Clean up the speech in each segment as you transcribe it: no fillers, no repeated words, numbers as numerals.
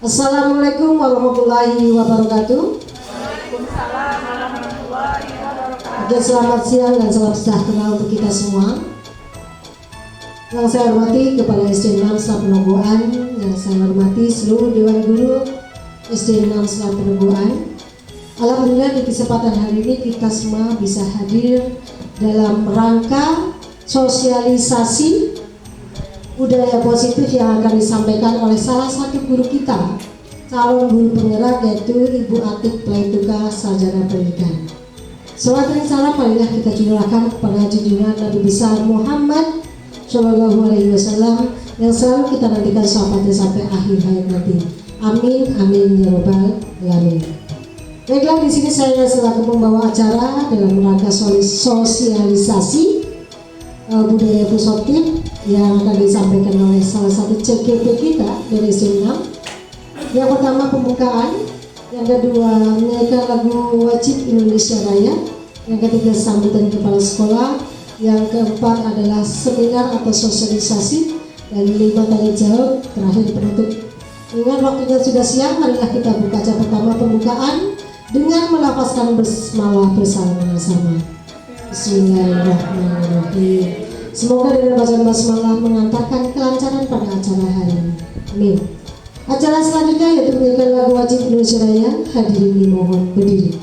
Assalamualaikum warahmatullahi wabarakatuh. Waalaikumsalam warahmatullahi wabarakatuh. Oke, selamat siang dan salam sejahtera untuk kita semua. Yang saya hormati Kepala SD 6 Selat Penungguan, yang saya hormati seluruh Dewan Guru SD 6 Selat Penungguan. Alhamdulillah di kesempatan hari ini kita semua bisa hadir dalam rangka sosialisasi budaya positif yang akan disampaikan oleh salah satu guru kita, calon guru penggerak, yaitu Ibu Atik Pleituka, Sarjana Pendidikan. Salawat dan salam marilah kita curahkan kepada junjungan Nabi besar Muhammad Shallallahu Alaihi Wasallam yang selalu kita nantikan syafaatnya sampai akhir hayat nanti. Amin amin ya robbal alamin. Baiklah, di sini saya selaku pembawa acara dalam rangka sosialisasi budaya positif yang akan disampaikan oleh salah satu CGP kita dari SD 6. Yang pertama pembukaan, yang kedua menyanyikan lagu wajib Indonesia Raya, yang ketiga sambutan kepala sekolah, yang keempat adalah seminar atau sosialisasi, dan 5 tanya jawab, terakhir penutup. Dengan waktunya sudah siang, marilah kita buka acara pertama pembukaan dengan melafazkan basmalah bersama-sama. Bismillahirrahmanirrahim. Semoga dengan bacaan basmalah mengantarkan kelancaran pada acara hari ini. Amin. Acara selanjutnya yaitu menyanyikan lagu wajib Indonesia Raya. Hadirin dimohon berdiri.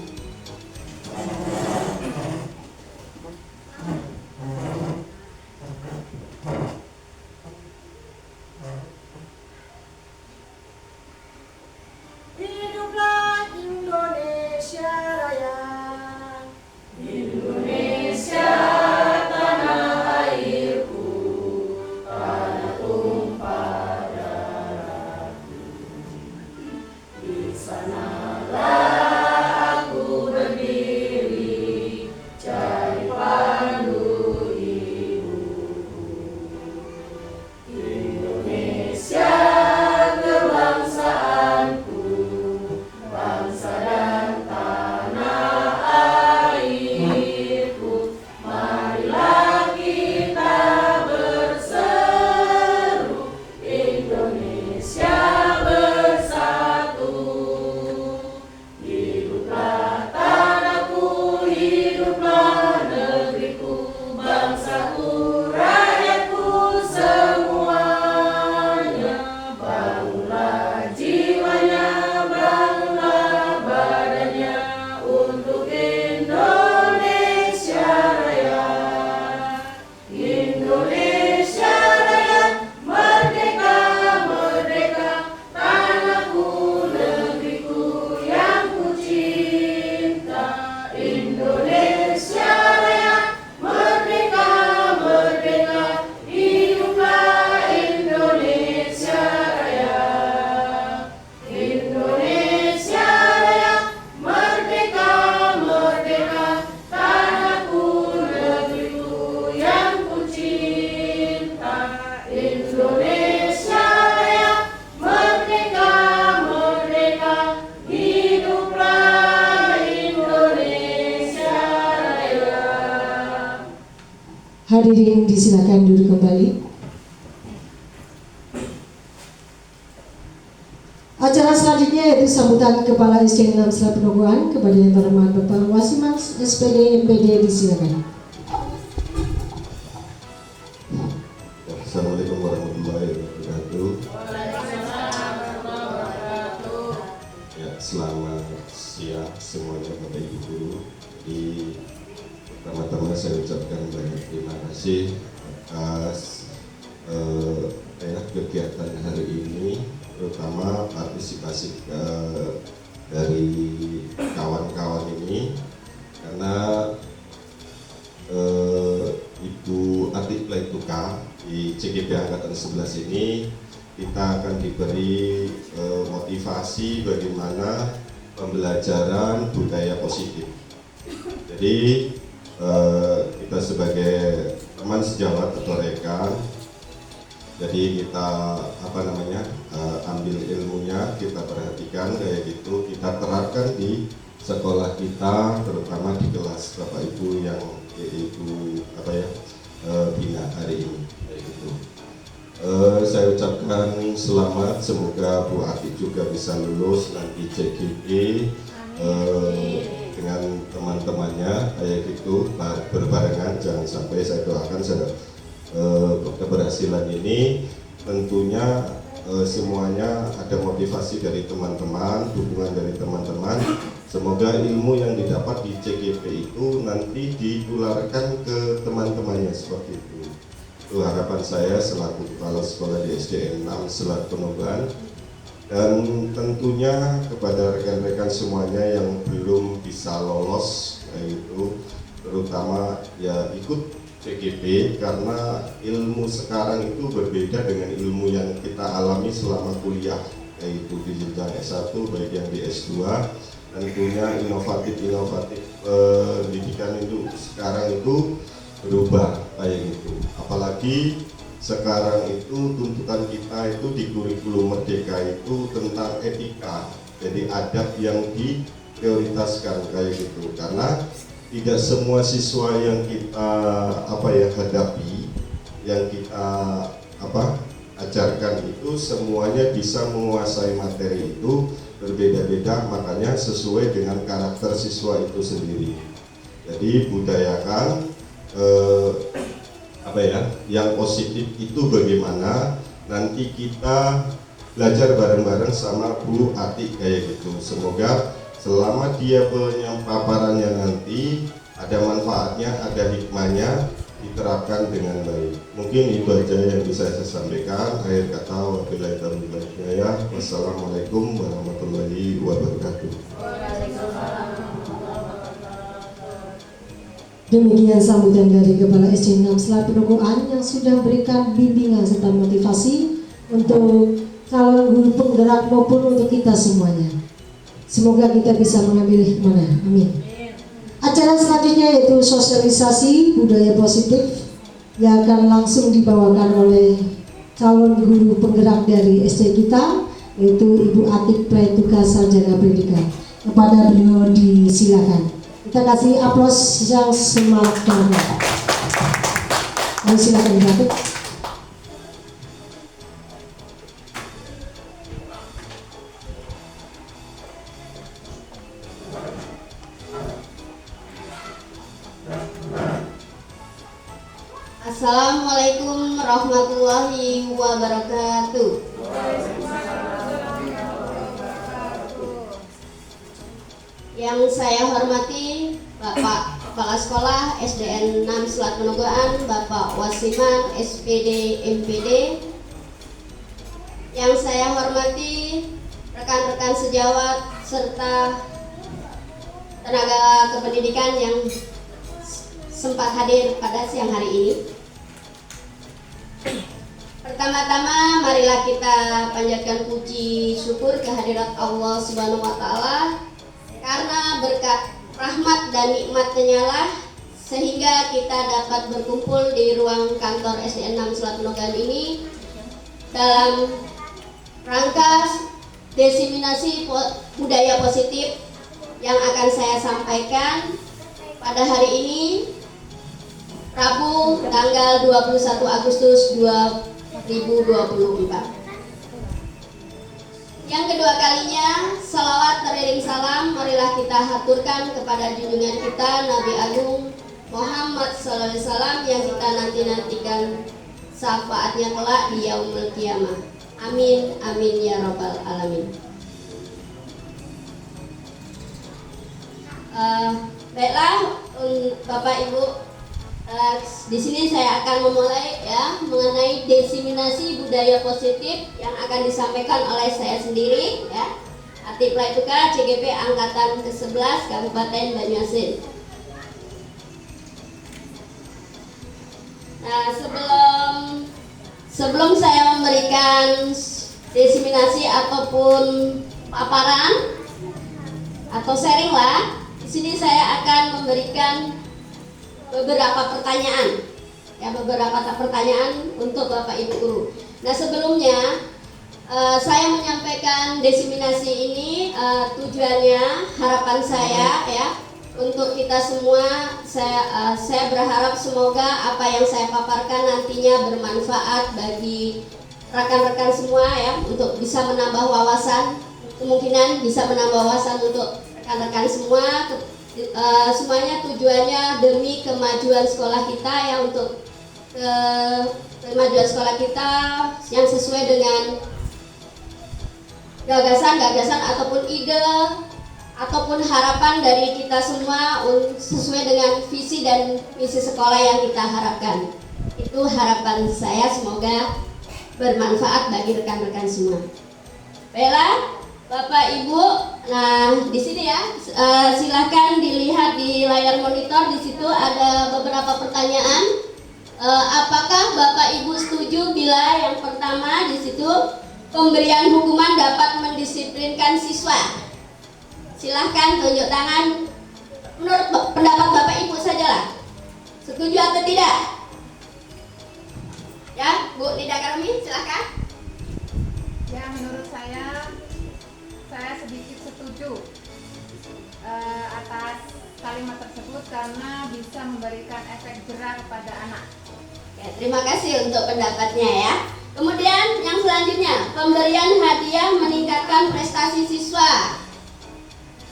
Hiduplah Indonesia Raya. Indonesia tanah airku, tanah tumpah darahku. Di sanalah aku berdiri, cari pandu ibuku. Indonesia kebangsaanku, bangsa dan tanah airku. Marilah kita berseru, Indonesia bersatu. Hiduplah tanahku, hiduplah negeriku, bangsaku, rakyatku semuanya. Bangunlah jiwanya, bangunlah badannya untuk Indonesia Raya. Indonesia Raya, merdeka, merdeka, tanahku, negeriku yang ku cinta. Indonesia Raya, merdeka, merdeka, hiduplah Indonesia Raya. Indonesia Raya, merdeka, merdeka, tanahku, negeriku yang ku cinta. Indonesia Raya, merdeka, merdeka, hiduplah Indonesia Raya. Hadirin disilakan duduk kembali. Acara selanjutnya yaitu sambutan Kepala SD 6 Selat Penungguan kepada yang terhormat Bapak Wasimas SPD MPD, disilakan. Assalamualaikum warahmatullahi wabarakatuh. Ya, selamat siang semuanya Bapak Ibu Guru. Pertama-tama saya ucapkan banyak terima kasih atas kegiatan hari ini, terutama partisipasi dari kawan-kawan ini, karena Ibu Atik Pleituka di CGP Angkatan 11 ini kita akan diberi motivasi bagaimana pembelajaran budaya positif. Jadi kita sebagai teman sejawat atau rekan, jadi kita ambil ilmunya, kita perhatikan kayak gitu, kita terapkan di sekolah kita, terutama di kelas Bapak Ibu yang Ibu bina hari ini kayak gitu. Saya ucapkan selamat, semoga Bu Atik juga bisa lulus nanti CGP dengan teman-temannya kayak gitu berbarengan. Jangan sampai, saya doakan keberhasilan ini tentunya semuanya ada motivasi dari teman-teman, dukungan dari teman-teman. Semoga ilmu yang didapat di CGP itu nanti ditularkan ke teman-temannya seperti itu. Itu harapan saya selaku kepala sekolah di SDN 6 Selat Penogan. Dan tentunya kepada rekan-rekan semuanya yang belum bisa lolos, yaitu terutama ya ikut CGP, karena ilmu sekarang itu berbeda dengan ilmu yang kita alami selama kuliah, yaitu di jenjang S1 baik yang di S2. Tentunya inovatif pendidikan itu sekarang itu berubah kayak gitu. Apalagi sekarang itu tuntutan kita itu di kurikulum Merdeka itu tentang etika, jadi adab yang diprioritaskan kayak gitu. Karena tidak semua siswa yang kita hadapi, yang kita ajarkan itu semuanya bisa menguasai materi itu, berbeda-beda, makanya sesuai dengan karakter siswa itu sendiri. Jadi budayakan yang positif itu bagaimana, nanti kita belajar bareng-bareng sama Bu Atik kayak gitu. Semoga selama dia penyamparannya nanti ada manfaatnya, ada hikmahnya, diterapkan dengan baik. Mungkin itu aja yang bisa saya sampaikan. Akhir kata, wabillahi taufiq wal hidayah. Wassalamualaikum warahmatullahi wabarakatuh. Demikian sambutan dari Kepala SD 6 Selat Penogoan yang sudah berikan bimbingan serta motivasi untuk calon guru penggerak maupun untuk kita semuanya. Semoga kita bisa mengambil hikmah. Amin. Acara selanjutnya yaitu sosialisasi budaya positif yang akan langsung dibawakan oleh calon guru penggerak dari SD kita, yaitu Ibu Atik Praetuka Sarjana Pendidikan. Kepada beliau disilakan. Kita kasih aplaus yang semangat banget. Ayo silakan Ibu Atik. Assalamualaikum warahmatullahi wabarakatuh. Yang saya hormati Bapak Kepala Sekolah SDN 6 Selat Penogoan, Bapak Wasiman SPD MPD. Yang saya hormati rekan-rekan sejawat serta tenaga kependidikan yang sempat hadir pada siang hari ini. Pertama-tama marilah kita panjatkan puji syukur kehadirat Allah Subhanahu wa taala, karena berkat rahmat dan nikmat-Nya lah sehingga kita dapat berkumpul di ruang kantor SDN 6 Selat Penogan ini dalam rangka diseminasi budaya positif yang akan saya sampaikan pada hari ini, Rabu tanggal 21 Agustus 2024. Yang kedua kalinya, salawat teriring salam marilah kita haturkan kepada junjungan kita Nabi Agung Muhammad SAW yang kita nanti-nantikan syafaatnya kelak di yaumul qiyamah. Amin, amin ya rabbal alamin. Baiklah Bapak Ibu, di sini saya akan memulai ya mengenai diseminasi budaya positif yang akan disampaikan oleh saya sendiri ya, Atik Praetuka CGP angkatan ke-11 Kabupaten Banyuasin. Nah, sebelum saya memberikan diseminasi ataupun paparan atau sharing lah, di sini saya akan memberikan beberapa pertanyaan untuk Bapak Ibu guru. Nah, sebelumnya saya menyampaikan diseminasi ini, tujuannya, harapan saya ya untuk kita semua, saya berharap semoga apa yang saya paparkan nantinya bermanfaat bagi rekan-rekan semua ya untuk bisa menambah wawasan, kemungkinan bisa menambah wawasan untuk rekan-rekan semua. Semuanya tujuannya demi kemajuan sekolah kita ya, untuk kemajuan sekolah kita yang sesuai dengan gagasan ataupun ide ataupun harapan dari kita semua sesuai dengan visi dan misi sekolah yang kita harapkan. Itu harapan saya, semoga bermanfaat bagi rekan-rekan semua. Baiklah, Bapak Ibu, nah di sini ya, silahkan dilihat di layar monitor. Di situ ada beberapa pertanyaan. Apakah Bapak Ibu setuju bila yang pertama di situ pemberian hukuman dapat mendisiplinkan siswa? Silahkan tunjuk tangan. Menurut pendapat Bapak Ibu sajalah, setuju atau tidak? Ya, Bu Nida Karmi, silahkan. Ya, menurut saya sedikit setuju atas kalimat tersebut karena bisa memberikan efek jerah kepada anak. Ya, terima kasih untuk pendapatnya ya. Kemudian yang selanjutnya, pemberian hadiah meningkatkan prestasi siswa.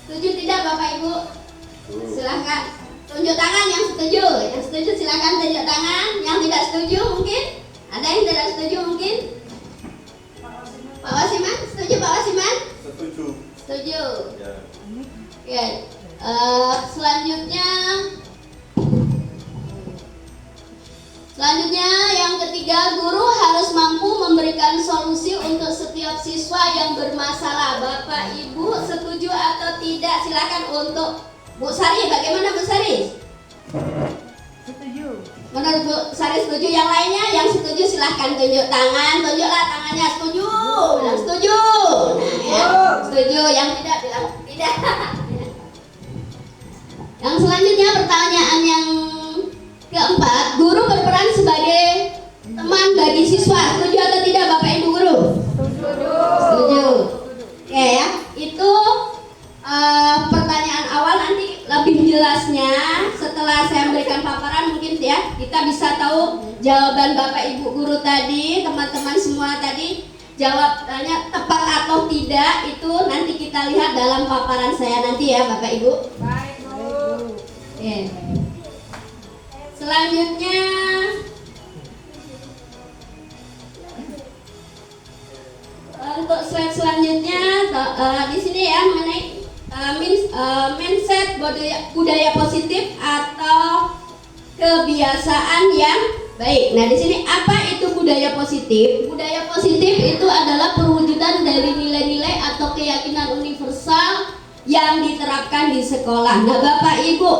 Setuju tidak Bapak Ibu? Silahkan tunjuk tangan yang setuju. Yang setuju silahkan tunjuk tangan. Yang tidak setuju mungkin? Ada yang tidak setuju mungkin? Pak Wasiman, setuju Pak Wasiman? Setuju. Setuju. Ya. Oke. Selanjutnya yang ketiga, guru harus mampu memberikan solusi untuk setiap siswa yang bermasalah. Bapak Ibu setuju atau tidak? Silakan untuk Bu Sari. Bagaimana Bu Sari? Setuju. Menurut Bu Sari setuju. Yang lainnya yang setuju silahkan tunjuk tangan. Tunjuklah tangannya. Setuju. Yang setuju. Nah, ya. Setuju. Yang tidak bilang tidak. Yang selanjutnya pertanyaan yang keempat, guru berperan sebagai teman bagi siswa. Setuju atau tidak Bapak Ibu guru? Setuju. Setuju. Oke ya, itu pertanyaan awal. Nanti lebih jelasnya setelah saya memberikan paparan mungkin ya, kita bisa tahu jawaban Bapak Ibu guru tadi, teman-teman semua tadi jawabannya tepat atau tidak. Itu nanti kita lihat dalam paparan saya nanti ya Bapak Ibu. Baik, Bu. Oke. Selanjutnya untuk slide selanjutnya di sini ya, mengenai mindset budaya positif atau kebiasaan yang baik. Nah, di sini apa itu budaya positif? Budaya positif itu adalah perwujudan dari nilai-nilai atau keyakinan universal yang diterapkan di sekolah. Nah, Bapak Ibu,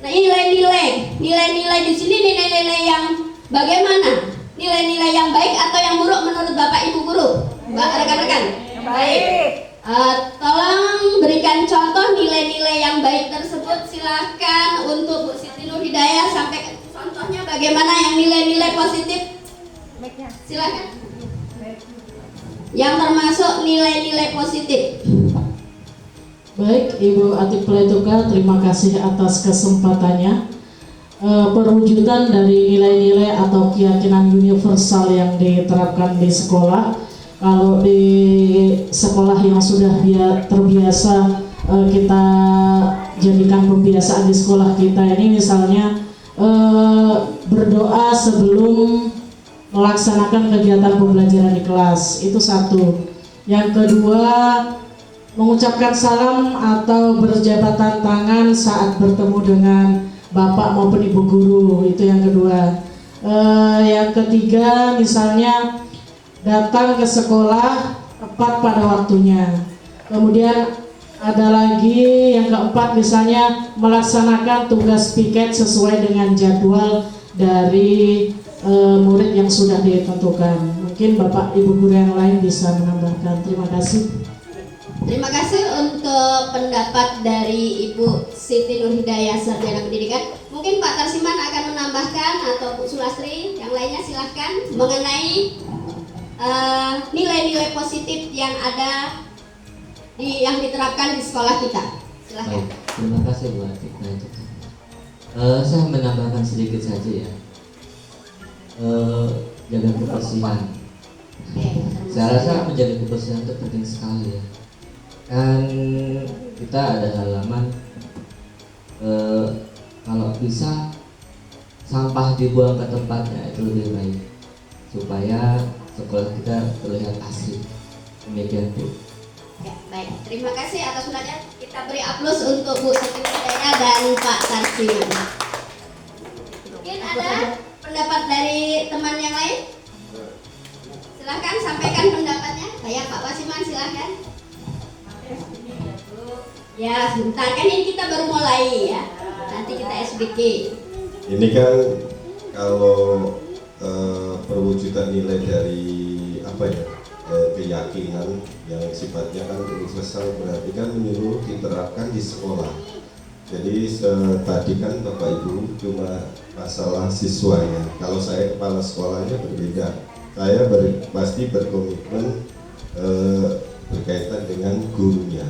nah nilai-nilai di sini nilai-nilai yang bagaimana? Nilai-nilai yang baik atau yang buruk menurut Bapak Ibu guru? Rekan-rekan? Baik. Tolong berikan contoh nilai-nilai yang baik tersebut. Silahkan untuk Bu Siti Nur Hidayah sampaikan contohnya bagaimana yang nilai-nilai positif. Silahkan. Yang termasuk nilai-nilai positif. Baik, Ibu Atik Pletuka, terima kasih atas kesempatannya. Perwujudan dari nilai-nilai atau keyakinan universal yang diterapkan di sekolah. Kalau di sekolah yang sudah terbiasa kita jadikan kebiasaan di sekolah kita ini, misalnya berdoa sebelum melaksanakan kegiatan pembelajaran di kelas, itu satu. Yang kedua, mengucapkan salam atau berjabatan tangan saat bertemu dengan Bapak maupun Ibu guru, itu yang kedua. Yang ketiga, misalnya datang ke sekolah tepat pada waktunya. Kemudian ada lagi yang keempat, misalnya melaksanakan tugas piket sesuai dengan jadwal dari murid yang sudah ditentukan. Mungkin Bapak Ibu guru yang lain bisa menambahkan. Terima kasih. Terima kasih untuk pendapat dari Ibu Siti Nur Hidayah, Sarjana Pendidikan. Mungkin Pak Tarsiman akan menambahkan atau Bu Sulastri, yang lainnya silahkan mengenai nilai-nilai positif yang ada yang diterapkan di sekolah kita. Silahkan. Baik, terima kasih Bu Atik. Saya menambahkan sedikit saja ya. Jaga kebersihan. Saya rasa menjaga kebersihan itu penting sekali ya. Kan kita ada halaman kalau bisa sampah dibuang ke tempatnya itu lebih baik supaya sekolah kita terlihat asri. Demikian Bu. Ya, baik. Terima kasih atas undangannya. Kita beri aplaus untuk Bu Siti Wijaya dan Pak Tarsiman. Mungkin ada pendapat dari teman yang lain? Silahkan sampaikan pendapatnya. Saya Pak Wasiman, silahkan. Ya, sebentar. Kan ini kita baru mulai ya. Nanti kita SBK. Ini kan kalau perwujudan nilai dari apa ya, keyakinan yang sifatnya kan universal, berarti kan menyeluruh diterapkan di sekolah. Jadi tadi kan Bapak Ibu cuma masalah siswanya. Kalau saya kepala sekolahnya berbeda. Saya pasti berkomitmen berkaitan dengan gurunya,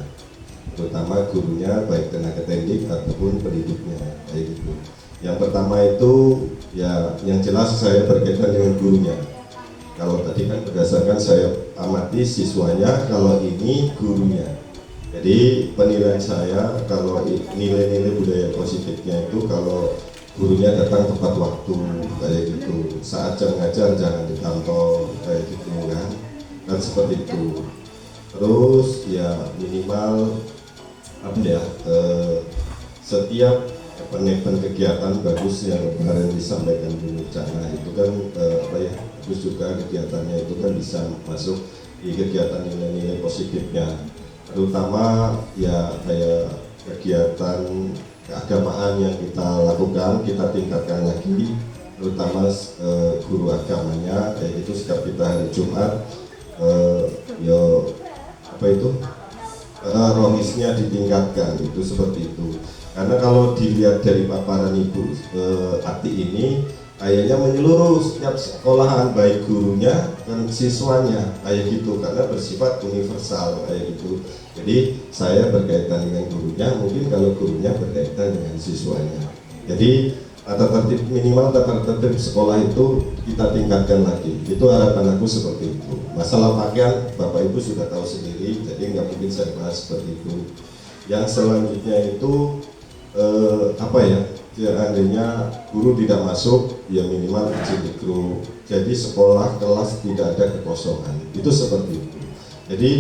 terutama gurunya baik tenaga teknik ataupun pendidiknya kayak gitu. Yang pertama itu ya yang jelas saya berkaitan dengan gurunya. Kalau tadi kan berdasarkan saya amati siswanya, kalau ini gurunya. Jadi penilaian saya kalau nilai-nilai budaya positifnya itu kalau gurunya datang tepat waktu kayak gitu, saat jam ngajar jangan di kantor kayak gitu kan seperti itu. Terus ya minimal apa ya, setiap event kegiatan bagus yang kemarin disampaikan Bu Cana itu kan apa ya, bagus juga kegiatannya itu kan bisa masuk di kegiatan nilai-nilai positifnya, terutama ya kayak kegiatan keagamaan yang kita lakukan kita tingkatkan lagi, terutama guru agamanya kayak itu. Setiap kita hari Jumat yo apa itu rohisnya ditingkatkan, itu seperti itu. Karena kalau dilihat dari paparan Ibu Ati ini kayaknya menyeluruh setiap sekolahan, baik gurunya dan siswanya kayak gitu, karena bersifat universal kayak gitu. Jadi saya berkaitan dengan gurunya, mungkin kalau gurunya berkaitan dengan siswanya. Jadi tata tertib minimal, tata tertib sekolah itu kita tingkatkan lagi. Itu harapan aku seperti itu. Masalah pakaian Bapak Ibu sudah tahu sendiri, jadi nggak mungkin saya bahas seperti itu. Yang selanjutnya itu apa ya? Seandainya guru tidak masuk, ya minimal izin di guru. Jadi sekolah kelas tidak ada kekosongan. Itu seperti itu. Jadi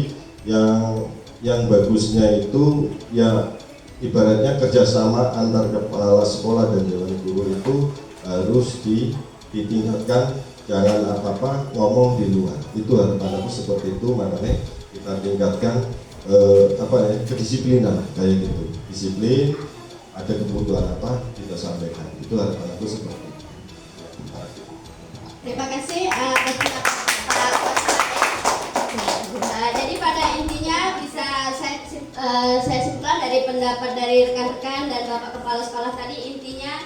yang bagusnya itu ya ibaratnya kerjasama antar kepala sekolah dan dewan guru itu harus ditingkatkan, jangan apa-apa ngomong di luar. Itu harapan aku seperti itu, makanya kita tingkatkan apa ya, kedisiplinan kayak gitu. Disiplin, ada kebutuhan apa kita sampaikan. Itu harapan aku seperti itu. Terima kasih atas pendapat. Jadi pada intinya bisa saya simpulkan dari pendapat dari rekan-rekan dan Bapak Kepala Sekolah tadi, intinya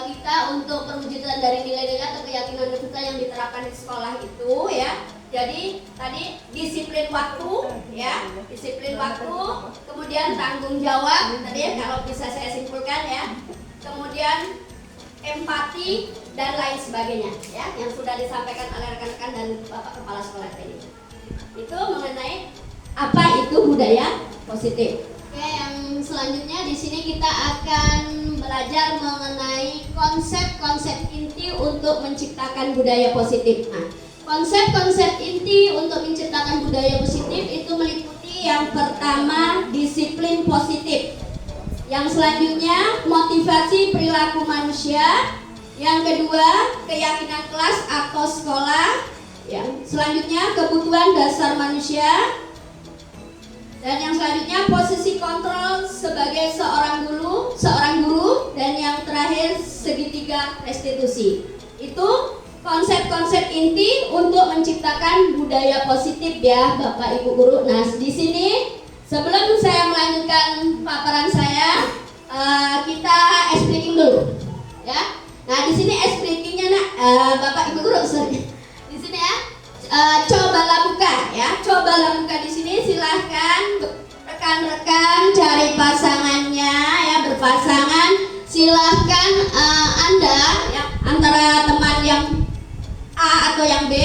kita untuk perwujudan dari nilai-nilai atau keyakinan kita yang diterapkan di sekolah itu ya. Jadi tadi disiplin waktu ya, disiplin waktu, kemudian tanggung jawab tadi ya, kalau bisa saya simpulkan ya. Kemudian empati dan lain sebagainya ya, yang sudah disampaikan oleh rekan-rekan dan Bapak Kepala Sekolah tadi. Itu mengenai apa itu budaya positif. Oke, yang selanjutnya di sini kita akan belajar mengenai konsep-konsep inti untuk menciptakan budaya positif. Nah, konsep-konsep inti untuk menciptakan budaya positif itu meliputi yang pertama disiplin positif, yang selanjutnya motivasi perilaku manusia, yang kedua keyakinan kelas atau sekolah, yang selanjutnya kebutuhan dasar manusia, dan yang selanjutnya posisi kontrol sebagai seorang guru, dan yang terakhir segitiga restitusi. Itu konsep-konsep inti untuk menciptakan budaya positif ya Bapak Ibu guru. Nah, di sini sebelum saya melanjutkan paparan saya, kita ice breaking dulu ya. Nah, di sini ice breakingnya Bapak Ibu guru, sorry. Di sini ya, cobalah buka ya, cobalah buka di sini. Silahkan rekan-rekan cari pasangannya ya, berpasangan. Silahkan Anda ya, antara teman yang A atau yang B,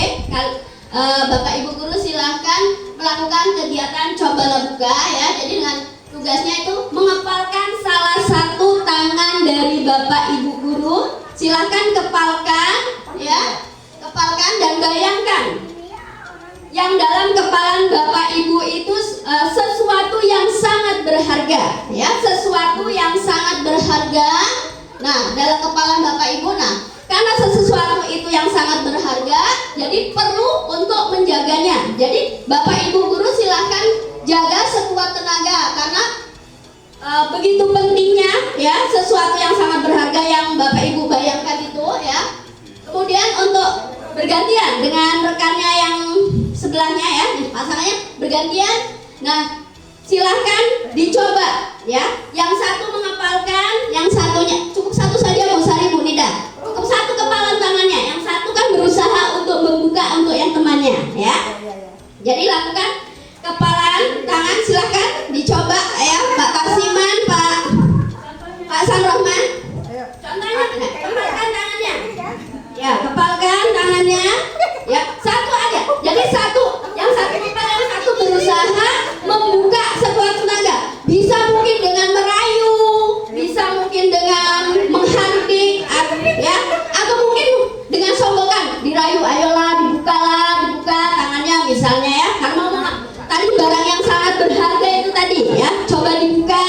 Bapak Ibu guru silahkan melakukan kegiatan cobalah buka ya. Jadi dengan tugasnya itu mengepalkan salah satu tangan dari Bapak Ibu guru. Silahkan kepalkan ya, kepalkan dan bayangkan yang dalam kepalan Bapak Ibu itu sesuatu yang sangat berharga ya, sesuatu yang sangat berharga. Nah, dalam kepalan Bapak Ibu, karena sesuatu itu yang sangat berharga, jadi perlu untuk menjaganya. Jadi Bapak Ibu guru silahkan jaga sekuat tenaga karena begitu pentingnya ya sesuatu yang sangat berharga yang Bapak Ibu bayangkan itu ya. Kemudian untuk bergantian dengan rekannya yang sebelahnya ya, pasangannya bergantian. Nah, silahkan dicoba ya. Yang satu mengepalkan, yang satunya cukup satu saja Bu Sari, Bu Nida. Cukup satu kepalan tangannya, yang satu kan berusaha untuk membuka untuk yang temannya ya. Jadi lakukan kepalan tangan, silahkan dicoba ya, Pak Kasiman, Pak Sanrohman. Contohnya kepalkan tangannya. Ya, kepalkan tangannya. Ya, satu aja. Jadi satu, yang satu kepala, yang satu berusaha membuka sekuat tenaga. Bisa mungkin dengan merayu, bisa mungkin dengan menghardik, ya, atau mungkin dengan sombongan, dirayu, ayolah, dibuka tangannya misalnya ya. Karena tadi barang yang sangat berharga itu tadi ya, coba dibuka,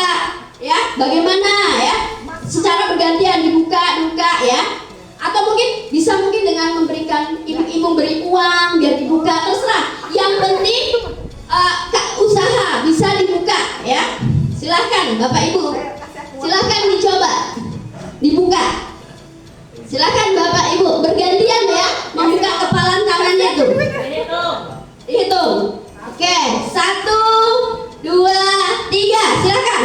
ya, bagaimana ya? Secara bergantian dibuka ya. Atau mungkin bisa mungkin dengan memberikan iming-iming, beri uang biar dibuka, terserah. Yang penting usaha bisa dibuka ya. Silahkan Bapak Ibu, silahkan dicoba dibuka. Silahkan Bapak Ibu bergantian ya membuka kepalan tangannya tuh. Dihitung. Oke, 1, 2, 3. Silahkan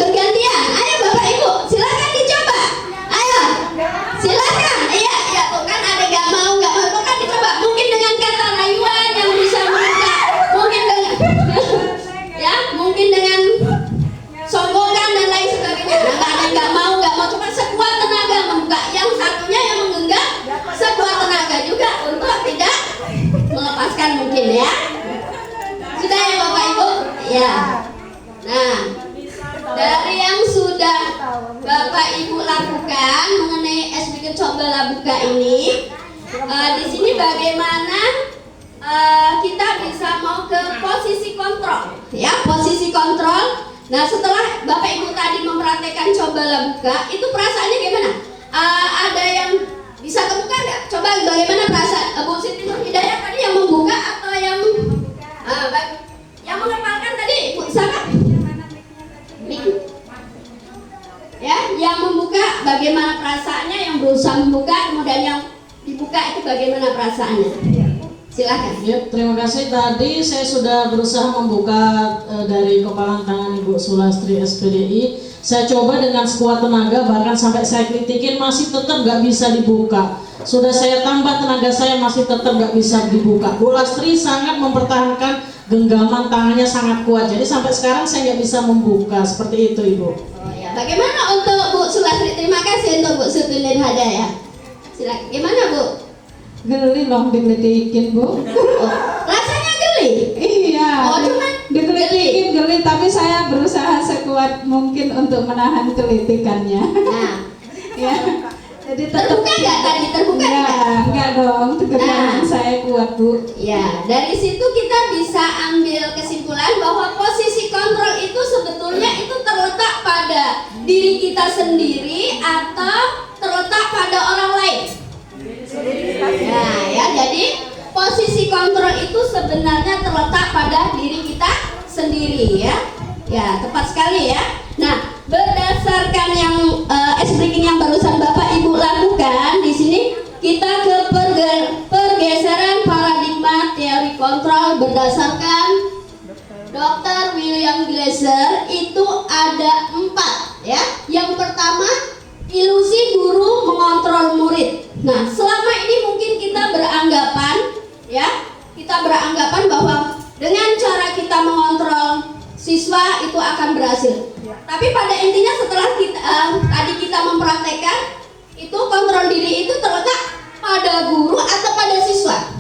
bergantian. Ayo Bapak Ibu, silahkan dicoba. Ayo, silahkan. Iya tuh kan ada nggak mau tuh kan dicoba. Mungkin dengan kata rayuan yang bisa membuka, mungkin dengan ya, mungkin dengan sombongan dan lain sebagainya. Nah, ada nggak mau cuma sekuat tenaga membuka. Yang satunya yang menggenggam sekuat tenaga juga untuk tidak melepaskan mungkin ya. Sudah ya Bapak Ibu? Ya. Nah, dari yang sudah Bapak Ibu lakukan mengenai SBK Cobalah Buka ini, di sini bagaimana kita bisa mau ke posisi kontrol, ya, posisi kontrol. Nah, setelah Bapak Ibu tadi mempraktekkan Cobalah Buka, itu perasaannya gimana? Ada yang bisa kebuka nggak? Coba bagaimana perasaan Bu Siti Nur Hidayah tadi yang membuka atau yang mengepalkan tadi Bu siapa? Ya, yang membuka bagaimana perasaannya, yang berusaha membuka, kemudian yang dibuka itu bagaimana perasaannya? Silakan. Ya, terima kasih. Tadi saya sudah berusaha membuka dari kepalan tangan Ibu Sulastri SPDI. Saya coba dengan sekuat tenaga, bahkan sampai saya kritikin masih tetap nggak bisa dibuka. Sudah saya tambah tenaga saya masih tetap nggak bisa dibuka. Bu Lastri sangat mempertahankan genggaman tangannya sangat kuat. Jadi sampai sekarang saya nggak bisa membuka seperti itu, Ibu. Oh ya. Bagaimana untuk Bu Sulastri? Terima kasih untuk Bu Siti Nur Hidayah. Silakan. Gimana Bu? Geli loh digelitikin Bu. Oh, rasanya geli? Iya. Oh, cuman digelitikin geli, tapi saya berusaha sekuat mungkin untuk menahan kelitikannya. Nah, ya. Jadi tetap terbuka nggak tadi? Terbuka enggak dong, tegangan saya kuat Bu. Ya, dari situ kita bisa ambil kesimpulan bahwa posisi kontrol itu sebetulnya itu terletak pada diri kita sendiri atau terletak pada orang lain. Nah, ya, jadi posisi kontrol itu sebenarnya terletak pada diri kita sendiri ya. Ya, tepat sekali ya. Nah, berdasarkan yang breaking yang barusan Bapak Ibu lakukan di sini, kita ke pergeseran paradigma teori kontrol berdasarkan Dr. William Glasser itu ada 4 ya. Yang pertama, ilusi guru mengontrol murid. Nah, selama ini mungkin kita beranggapan bahwa dengan cara kita mengontrol siswa itu akan berhasil. Tapi pada intinya setelah tadi kita mempraktekkan, itu kontrol diri itu terletak pada guru atau pada siswa?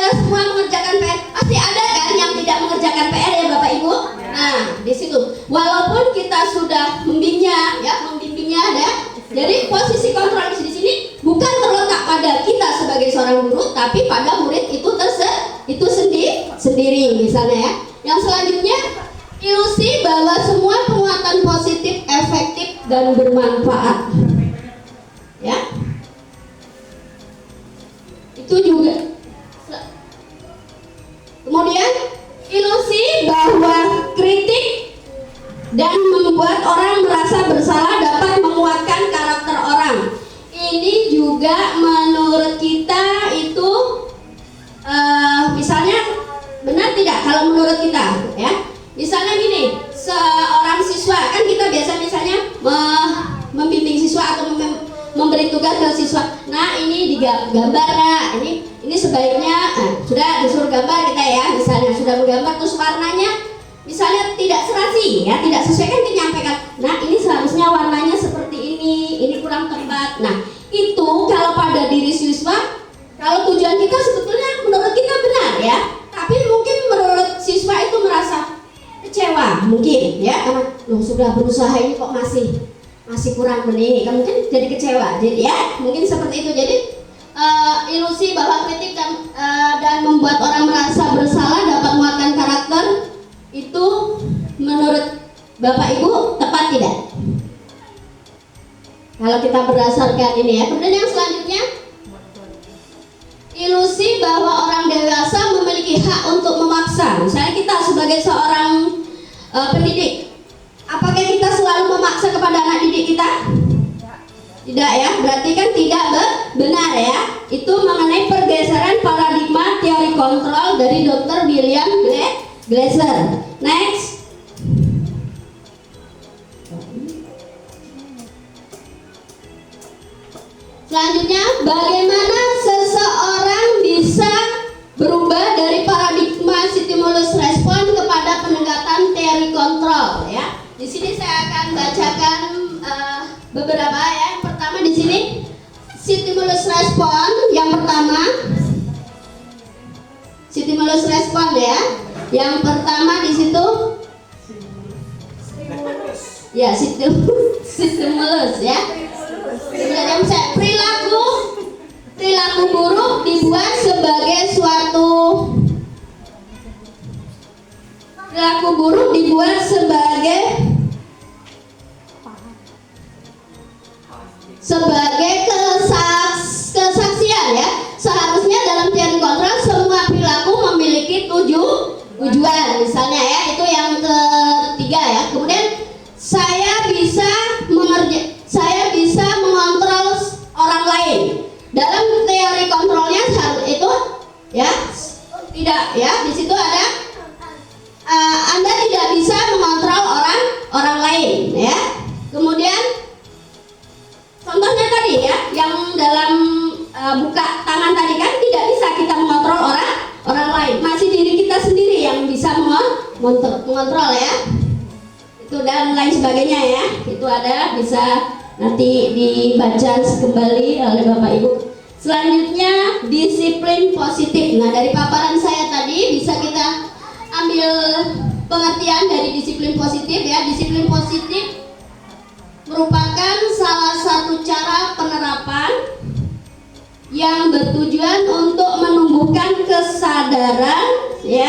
sudah semua mengerjakan PR, pasti ada kan yang tidak mengerjakan PR ya Bapak Ibu? Nah, di situ walaupun kita sudah membimbingnya ada. Jadi posisi kontrol di sini bukan terletak pada kita sebagai seorang guru, tapi pada murid itu sendiri misalnya ya. Yang selanjutnya, ilusi bahwa semua penguatan positif efektif dan bermanfaat. Ya. Itu juga. Kemudian ilusi bahwa kritik dan membuat orang merasa bersalah dapat menguatkan karakter orang. Ini juga menurut kita itu misalnya benar tidak kalau menurut kita ya? Misalnya gini, seorang siswa kan kita biasa misalnya membimbing siswa atau memberi tugas ke siswa. Nah, ini digambar nak, ini sebaiknya sudah disuruh gambar kita ya, misalnya sudah menggambar terus warnanya misalnya tidak serasi ya, tidak sesuai kan menyampaikan. Nah, ini seharusnya warnanya seperti ini kurang tepat. Nah, itu kalau pada diri siswa, kalau tujuan kita sebetulnya menurut kita benar ya, tapi mungkin menurut siswa itu merasa kecewa mungkin ya, karena loh sudah berusaha ini kok masih kurang benih, kan mungkin jadi kecewa. Jadi ya mungkin seperti itu. Jadi ilusi bahwa kritik dan membuat orang merasa bersalah dapat menguatkan karakter itu menurut Bapak Ibu tepat tidak? Kalau kita berdasarkan ini ya. Kemudian yang selanjutnya, ilusi bahwa orang dewasa memiliki hak untuk memaksa. Misalnya kita sebagai seorang pendidik, apakah kita selalu memaksa kepada anak didik kita? Tidak ya, berarti kan tidak benar ya. Itu mengenai pergeseran paradigma teori kontrol dari Dr. William Glasser. Next. Selanjutnya, bagaimana seseorang bisa berubah dari paradigma stimulus respon kepada pendekatan teori kontrol ya. Di sini saya akan bacakan beberapa ya. Yang pertama di sini stimulus respon. Yang pertama stimulus respon ya. Yang pertama di situ ya stimulus ya. Kemudian perilaku buruk dibuat sebagai suatu kesaksian ya. Seharusnya dalam teori kontrol semua perilaku memiliki tujuan misalnya ya. Itu yang ketiga ya. Kemudian saya bisa mengontrol orang lain. Dalam teori kontrolnya itu ya tidak ya. Di situ ada Anda tidak bisa mengontrol orang lain ya. Kemudian contohnya tadi ya, yang dalam buka tangan tadi kan tidak bisa kita mengontrol orang lain. Masih diri kita sendiri yang bisa mengontrol ya. Itu dan lain sebagainya ya. Itu ada, bisa nanti dibaca kembali oleh Bapak Ibu. Selanjutnya disiplin positif. Nah, dari paparan saya tadi bisa kita ambil pengertian dari disiplin positif ya. Disiplin positif merupakan salah satu cara penerapan yang bertujuan untuk menumbuhkan kesadaran ya,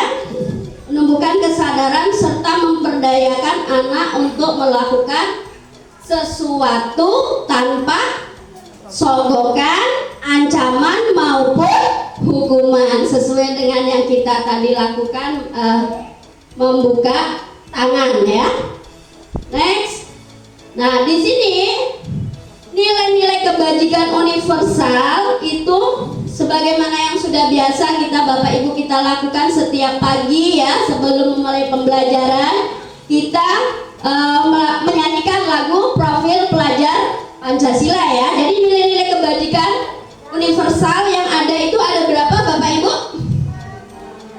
serta memberdayakan anak untuk melakukan sesuatu tanpa sogokan, ancaman maupun hukuman, sesuai dengan yang kita tadi lakukan, membuka tangan ya. Next. Nah, di sini nilai-nilai kebajikan universal itu sebagaimana yang sudah biasa Bapak Ibu kita lakukan setiap pagi ya, sebelum memulai pembelajaran kita menyanyikan lagu profil pelajar Pancasila ya. Jadi nilai-nilai kebajikan universal yang ada itu ada berapa Bapak Ibu?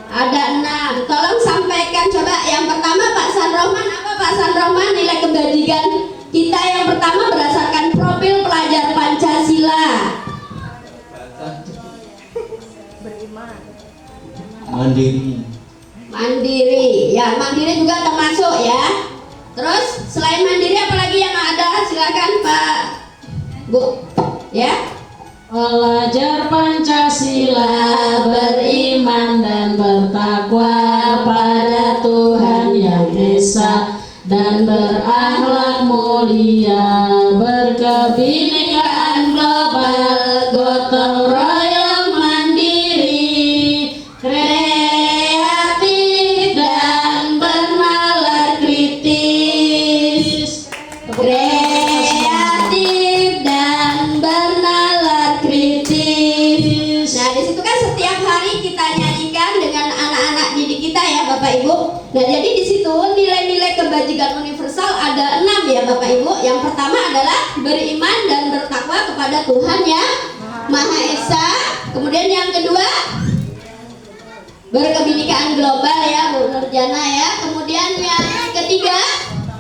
Ada 6. Tolong sampaikan coba. Yang pertama Pak Sanrohman, apa Pak Sanrohman nilai kebajikan kita yang pertama berdasarkan profil pelajar Pancasila? Mandiri. Mandiri. Ya, mandiri juga termasuk ya. Terus selain mandiri apalagi yang ada? Silakan Pak, Bu. Ya. Belajar Pancasila, beriman dan bertakwa pada Tuhan Yang Esa, dan berakhlak mulia, berkebinekaan global, gotong royong mandiri, kreatif dan bernalar kritis. Kreatif dan bernalar kritis. Nah, di situ kan setiap hari kita nyanyikan dengan anak-anak didik kita ya Bapak Ibu. Nah, jadi di situ nilai-nilai kebajikan universal ada 6 ya Bapak Ibu. Yang pertama adalah beriman dan bertakwa kepada Tuhan yang Maha Esa. Kemudian yang kedua berkebinekaan global ya Bu Nurjana ya. Kemudian yang ketiga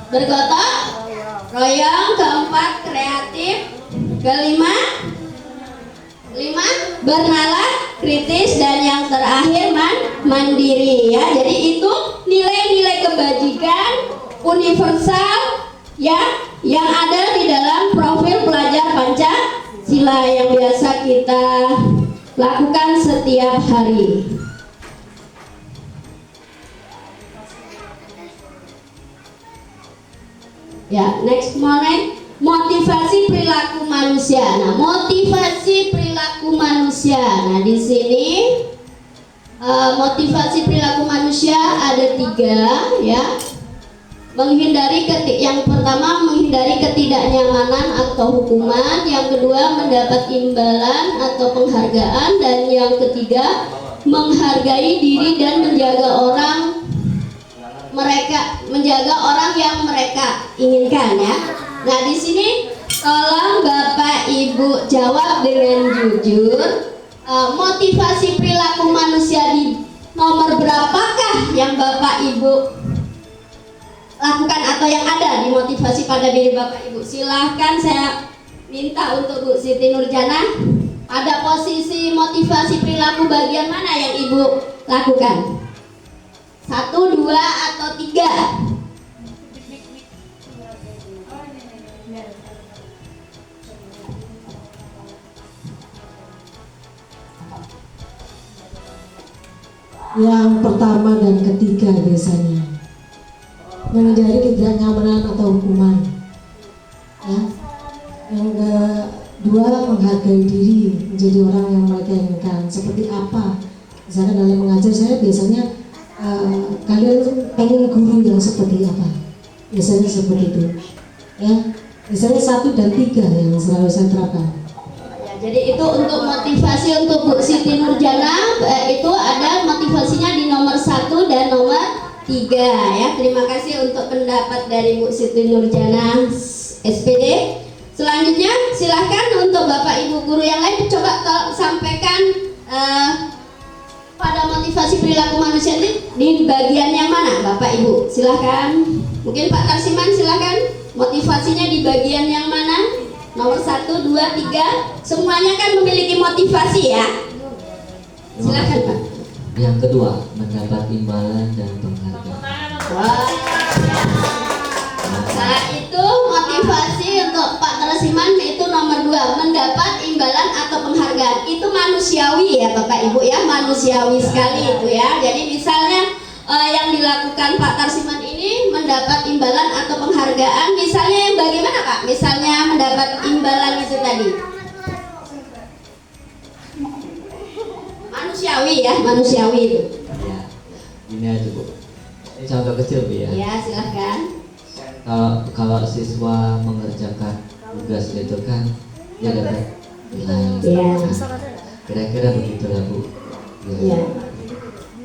bergotong royong, keempat kreatif, kelima bernalar kritis, dan yang terakhir mandiri ya. Jadi itu nilai-nilai kebajikan universal ya yang ada di dalam profil pelajar Pancasila yang biasa kita lakukan setiap hari. Ya, next motivasi perilaku manusia. Nah, motivasi perilaku manusia. Nah, di sini motivasi perilaku manusia ada 3 ya. Yang pertama menghindari ketidaknyamanan atau hukuman, yang kedua mendapat imbalan atau penghargaan, dan yang ketiga menghargai diri dan menjaga orang yang mereka inginkan ya. Nah, di sini tolong Bapak Ibu jawab dengan jujur, motivasi perilaku manusia di nomor berapakah yang Bapak Ibu lakukan atau yang ada di motivasi pada diri Bapak Ibu? Silahkan, saya minta untuk Bu Siti Nurjana, pada posisi motivasi perilaku bagian mana yang Ibu lakukan? 1, 2, atau 3? Yang pertama dan ketiga biasanya menghindari ketidaknyamanan atau hukuman ya. Yang kedua menghargai diri, menjadi orang yang mereka inginkan. Seperti apa? Misalkan dalam mengajar saya biasanya kalian pengen guru yang seperti apa? Biasanya seperti itu ya. Misalnya 1 dan 3 yang selalu saya terapkan. Jadi itu untuk motivasi untuk Bu Siti Nurjana, itu ada motivasinya di nomor 1 dan nomor 3 ya. Terima kasih untuk pendapat dari Bu Siti Nurjana SPD. Selanjutnya silahkan untuk Bapak Ibu guru yang lain coba sampaikan pada motivasi perilaku manusia ini di bagian yang mana Bapak Ibu? Silahkan. Mungkin Pak Tarsiman silahkan, motivasinya di bagian yang mana? Nomor 1, 2, 3, semuanya kan memiliki motivasi ya. Silakan Pak. Yang kedua, mendapat imbalan dan penghargaan. Wah. Nah, itu motivasi untuk Pak Tarsiman itu nomor 2, mendapat imbalan atau penghargaan. Itu manusiawi ya Bapak Ibu ya, manusiawi sekali itu ya. Jadi misalnya yang dilakukan Pak Tarsiman ini mendapat imbalan atau penghargaan, misalnya yang bagaimana Pak? Misalnya mendapat imbalan itu tadi manusiawi ya, manusiawi itu Ya, ini aja Bu. Ini contoh kecil Bu ya. ya. Silahkan. Kalau siswa mengerjakan tugas itu kan dia dapat nilai. Ya. Kira-kira begitulah Bu. Ya.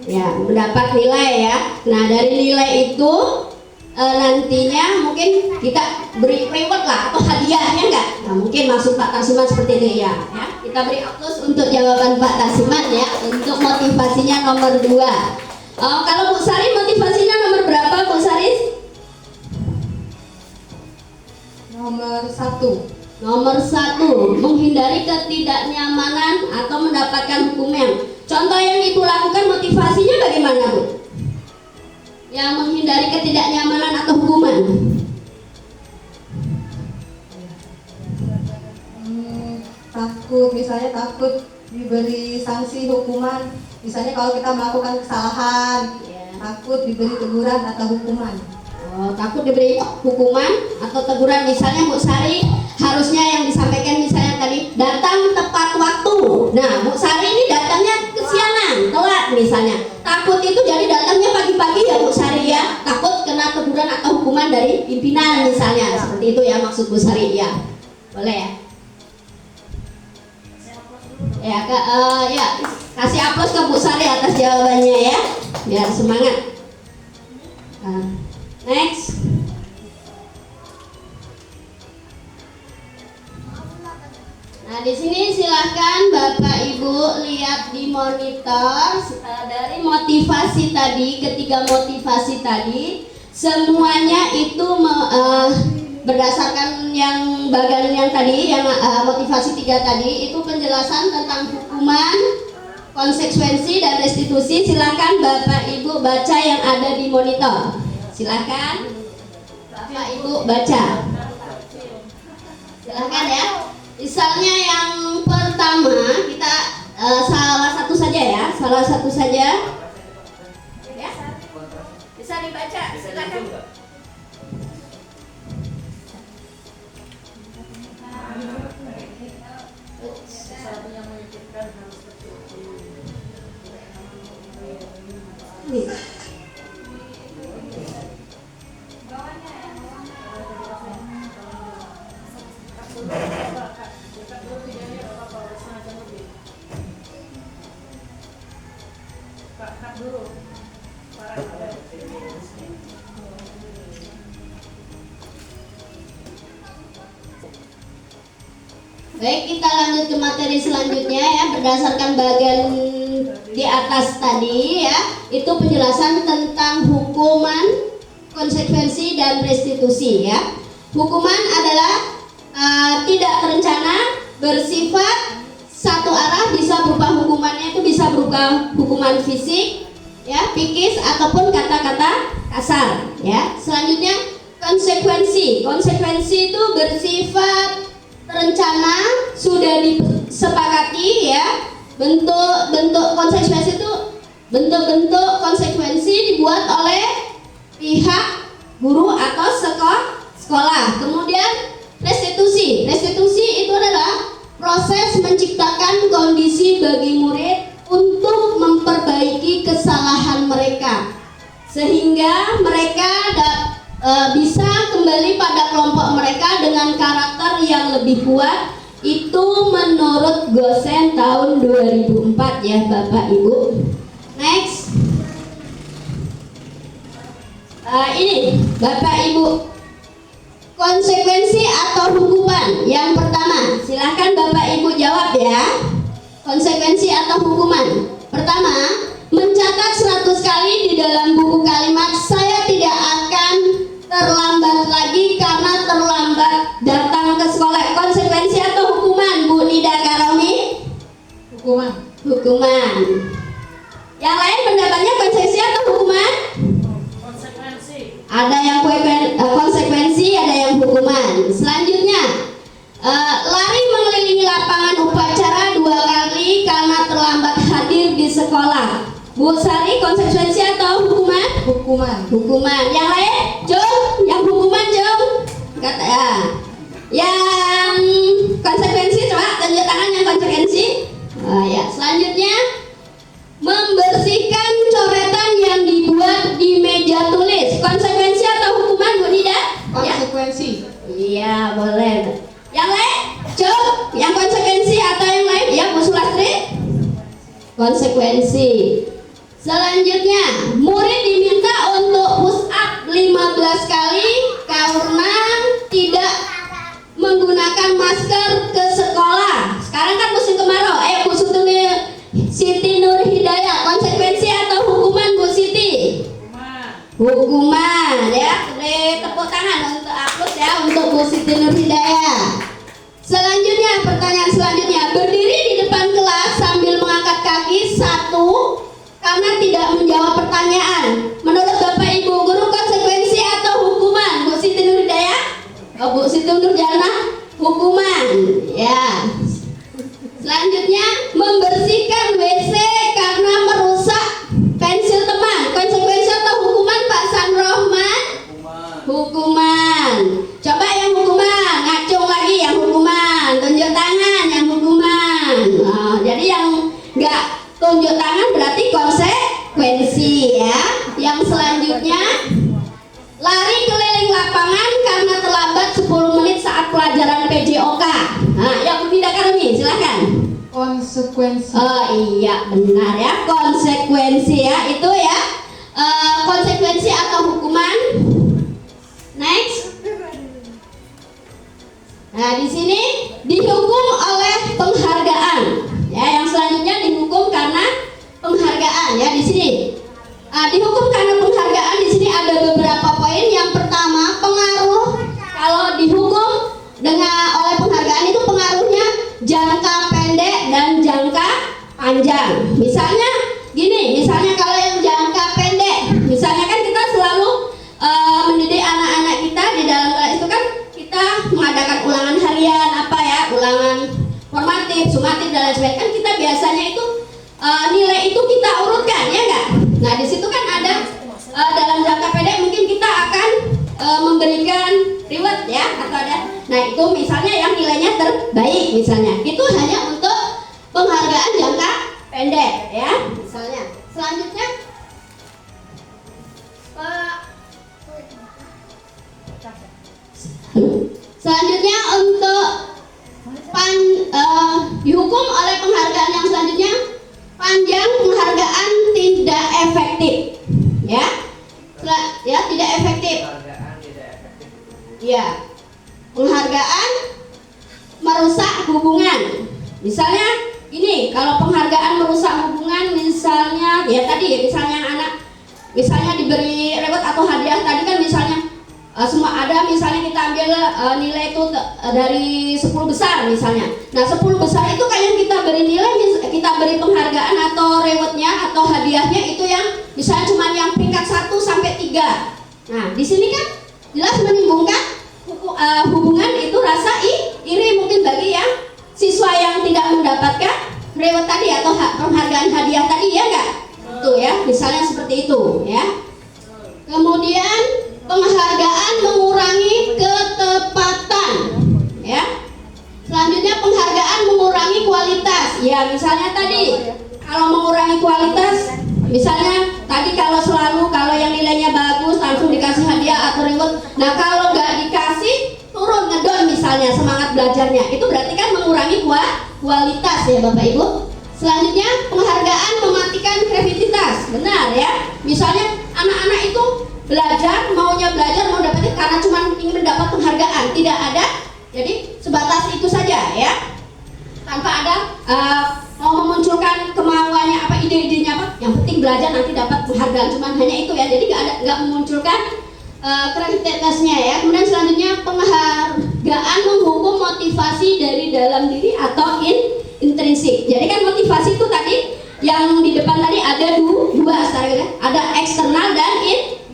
Ya, mendapat nilai ya. Nah, dari nilai itu nantinya mungkin kita beri reward lah atau hadiahnya enggak? Nah, mungkin maksud Pak Tarsiman seperti itu ya. Kita beri aplaus untuk jawaban Pak Tarsiman ya, untuk motivasinya nomor 2. Kalau Bu Sari motivasinya nomor berapa Bu Sari? Nomor 1. Nomor 1, menghindari ketidaknyamanan atau mendapatkan hukuman. Contoh yang Ibu lakukan motivasinya bagaimana, Bu? Yang menghindari ketidaknyamanan atau hukuman. Takut, misalnya takut diberi sanksi hukuman. Misalnya kalau kita melakukan kesalahan, takut diberi teguran atau hukuman. Oh, takut diberi hukuman atau teguran. Misalnya Bu Sari harusnya yang disampaikan misalnya tadi datang tepat waktu. Nah, Bu Sari ini datangnya kesiangan, telat misalnya. Takut itu jadi datangnya pagi-pagi ya Bu Sari ya. Takut kena teguran atau hukuman dari pimpinan misalnya. Seperti itu ya maksud Bu Sari ya. Boleh ya? Ya, kasih aplaus ke Bu Sari atas jawabannya ya, biar semangat. Next. Nah, di sini silahkan Bapak Ibu lihat di monitor dari motivasi tadi, ketiga motivasi tadi, semuanya itu berdasarkan yang bagian yang tadi, yang motivasi 3 tadi, itu penjelasan tentang hukuman, konsekuensi, dan restitusi. Silahkan Bapak Ibu baca yang ada di monitor. Silahkan Bapak Ibu baca. Silahkan ya. Misalnya yang pertama kita salah satu saja ya, salah satu saja. Ya. Bisa dibaca. Silahkan. Baik, kita lanjut ke materi selanjutnya ya, berdasarkan bagian di atas tadi ya, itu penjelasan tentang hukuman, konsekuensi, dan restitusi ya. Hukuman adalah tidak terencana, bersifat satu arah, bisa berupa hukumannya itu bisa berupa hukuman fisik ya, psikis ataupun kata-kata kasar ya. Selanjutnya konsekuensi. Konsekuensi itu bersifat terencana, sudah disepakati ya. Bentuk konsekuensi itu bentuk-bentuk konsekuensi dibuat oleh pihak guru atau sekolah. Kemudian restitusi. Restitusi itu adalah proses menciptakan kondisi bagi murid untuk memperbaiki kesalahan mereka sehingga mereka bisa kembali pada kelompok mereka dengan karakter yang lebih kuat. Itu menurut Gosen tahun 2004 ya Bapak Ibu. Next. Ini Bapak Ibu, konsekuensi atau hukuman. Yang pertama, silahkan Bapak Ibu jawab ya. Konsekuensi atau hukuman. Pertama, mencatat 100 kali di dalam buku kalimat saya tidak akan terlambat lagi karena terlambat datang ke sekolah. Konsekuensi atau hukuman, Bu Nida Karomi? Hukuman. Yang lain pendapatnya konsekuensi atau hukuman? Konsekuensi. Ada yang konsekuensi, ada yang hukuman. Selanjutnya, lari mengelilingi lapangan upacara 2 kali karena terlambat hadir di sekolah. Bu Sari, konsekuensi atau hukuman? Hukuman. Yang lain? Jom, yang hukuman Jom. Kata ya. Yang konsekuensi coba tunjuk tangan yang konsekuensi. Ya, selanjutnya membersihkan coretan yang dibuat di meja tulis. Konsekuensi atau hukuman, Bu Nida? Konsekuensi. Iya, boleh. Yang lain? Jom, yang konsekuensi atau yang lain? Ya, Bu Sulastri? Konsekuensi. Selanjutnya, murid diminta untuk push up 15 kali karena tidak menggunakan masker ke sekolah. Sekarang kan musim kemarau. Bu Siti Nur Hidayah, konsekuensi atau hukuman Bu Siti? Hukuman ya. Tepuk tangan untuk aplaus ya untuk Bu Siti Nur Hidayah. Selanjutnya, pertanyaan selanjutnya, berdiri di depan kelas sambil mengangkat kaki. 1. Karena tidak menjawab pertanyaan. Menurut Bapak Ibu guru, konsekuensi atau hukuman? Bu Siti Nurhidayah? Bu Siti Nurjana? Hukuman. Ya. Selanjutnya, membersihkan WC karena merusak pensil teman. Konsekuensi atau hukuman, Pak Sanrohman? Hukuman. Coba yang hukuman, ngacung lagi yang hukuman, tunjuk tangan yang hukuman. Nah, jadi yang nggak tunjuk tangan berarti konsekuensi ya. Yang selanjutnya, lari keliling lapangan karena terlambat 10 menit saat pelajaran PJOK. Nah, yang Bunda Karmi, silakan. Konsekuensi. Oh iya benar ya, konsekuensi ya itu ya. Konsekuensi atau hukuman. Next. Nah, di sini dihukum oleh penghargaan. Ya, yang selanjutnya dihukum karena penghargaan ya di sini. Dihukum karena penghargaan di sini ada beberapa poin. Yang pertama, pengaruh. Kalau dihukum dengan oleh penghargaan itu pengaruhnya jangka pendek dan jangka panjang. Misalnya gini, misalnya kalau yang jangka pendek, misalnya kan kita selalu mendidik anak-anak kita di dalam kelas itu kan kita mengadakan ulangan harian apa ya, ulangan formatif, sumatif dan lain sebagainya. Kan kita biasanya itu nilai itu kita urutkan ya enggak? Nah, di situ kan ada dalam jangka pendek mungkin kita akan memberikan reward ya atau ada. Nah, itu misalnya yang nilainya terbaik misalnya. Itu hanya untuk penghargaan jangka pendek ya misalnya. Selanjutnya selanjutnya untuk dihukum oleh penghargaan yang selanjutnya, panjang penghargaan tidak efektif ya. Ya, tidak efektif. Ya, penghargaan merusak hubungan. Misalnya ini, kalau penghargaan merusak hubungan, misalnya ya tadi, misalnya anak, misalnya diberi reward atau hadiah tadi kan misalnya semua ada, misalnya kita ambil nilai itu dari 10 besar misalnya. Nah, 10 besar itu kan yang kita beri nilai, kita beri penghargaan atau rewardnya atau hadiahnya itu yang misalnya cuma yang peringkat 1 sampai 3. Nah, di sini kan jelas menimbulkan hubungan itu rasa iri mungkin bagi yang siswa yang tidak mendapatkan reward tadi atau penghargaan hadiah tadi ya enggak? Tuh ya, misalnya seperti itu ya. Kemudian penghargaan mengurangi ketepatan ya. Selanjutnya penghargaan mengurangi kualitas. Ya, misalnya tadi kalau mengurangi kualitas, misalnya tadi kalau yang nilainya bagus langsung dikasih hadiah atau reward. Nah, kalau nggak dikasih turun ngedon misalnya semangat belajarnya. Itu berarti kan mengurangi kualitas ya Bapak Ibu. Selanjutnya penghargaan mematikan kreativitas. Benar ya. Misalnya anak-anak itu maunya belajar mau dapetin karena cuma ingin mendapat penghargaan, tidak ada, jadi sebatas itu saja ya, tanpa ada mau memunculkan kemauannya apa, ide-idenya apa, yang penting belajar nanti dapat penghargaan, cuma hanya itu ya, jadi nggak memunculkan kreativitasnya ya. Kemudian selanjutnya penghargaan menghukum motivasi dari dalam diri atau intrinsik. Jadi kan motivasi itu tadi yang di depan tadi ada dua ada eksternal dan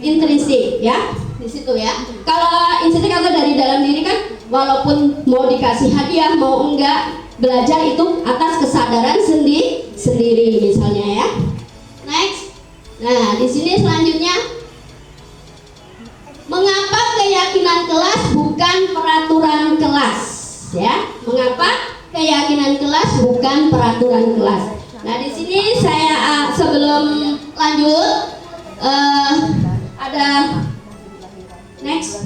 intrinsik ya di situ ya. Kalau intrinsik atau dari dalam diri kan walaupun mau dikasih hadiah mau enggak, belajar itu atas kesadaran sendiri misalnya ya. Next. Nah, di sini selanjutnya mengapa keyakinan kelas bukan peraturan kelas ya? Mengapa keyakinan kelas bukan peraturan kelas? Nah, di sini saya sebelum lanjut ada next.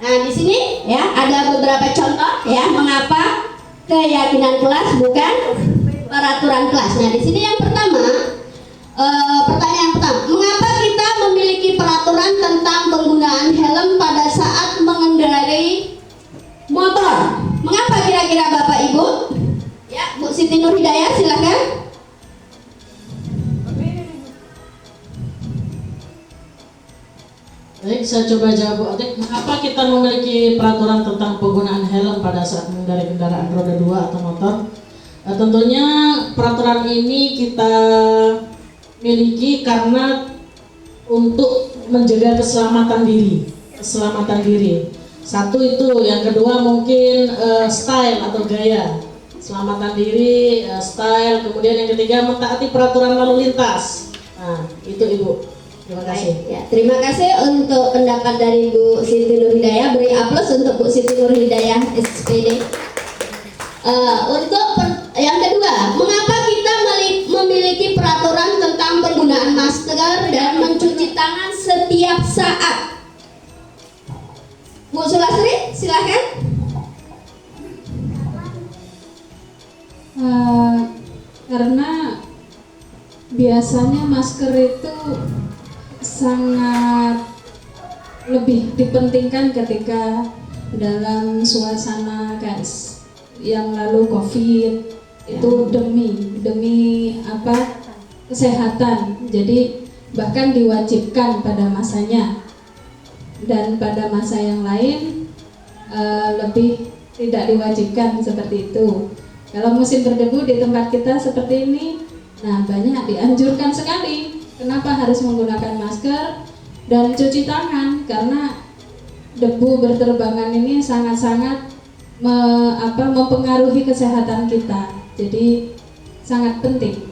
Nah, di sini ya ada beberapa contoh ya mengapa keyakinan kelas bukan peraturan kelas. Nah, di sini yang pertama, pertanyaan yang pertama, mengapa kita memiliki peraturan tentang penggunaan helm pada saat mengendarai motor? Mengapa kira-kira Bapak Ibu? Ya, Bu Siti Nurhidayah silakan. Baik, saya coba jawab Bu Atik, mengapa kita memiliki peraturan tentang penggunaan helm pada saat mengendarai kendaraan roda 2 atau motor? Tentunya peraturan ini kita miliki karena untuk menjaga keselamatan diri. Satu itu, yang kedua mungkin style atau gaya, keselamatan diri, style. Kemudian yang ketiga mentaati peraturan lalu lintas. Nah, itu Ibu. Terima kasih. Ya, terima kasih untuk pendapat dari Bu Siti Nurhidayah. Beri aplaus untuk Bu Siti Nurhidayah SPD. Yang kedua, mengapa kita memiliki peraturan tentang penggunaan masker dan mencuci tangan setiap saat? Bu Sulastri, silakan. Karena biasanya masker itu sangat lebih dipentingkan ketika dalam suasana yang lalu COVID itu demi apa, kesehatan. Jadi bahkan diwajibkan pada masanya, dan pada masa yang lain lebih tidak diwajibkan seperti itu. Kalau musim berdebu di tempat kita seperti ini, nah banyak dianjurkan sekali. Kenapa harus menggunakan masker dan cuci tangan? Karena debu berterbangan ini sangat-sangat mempengaruhi kesehatan kita. Jadi sangat penting.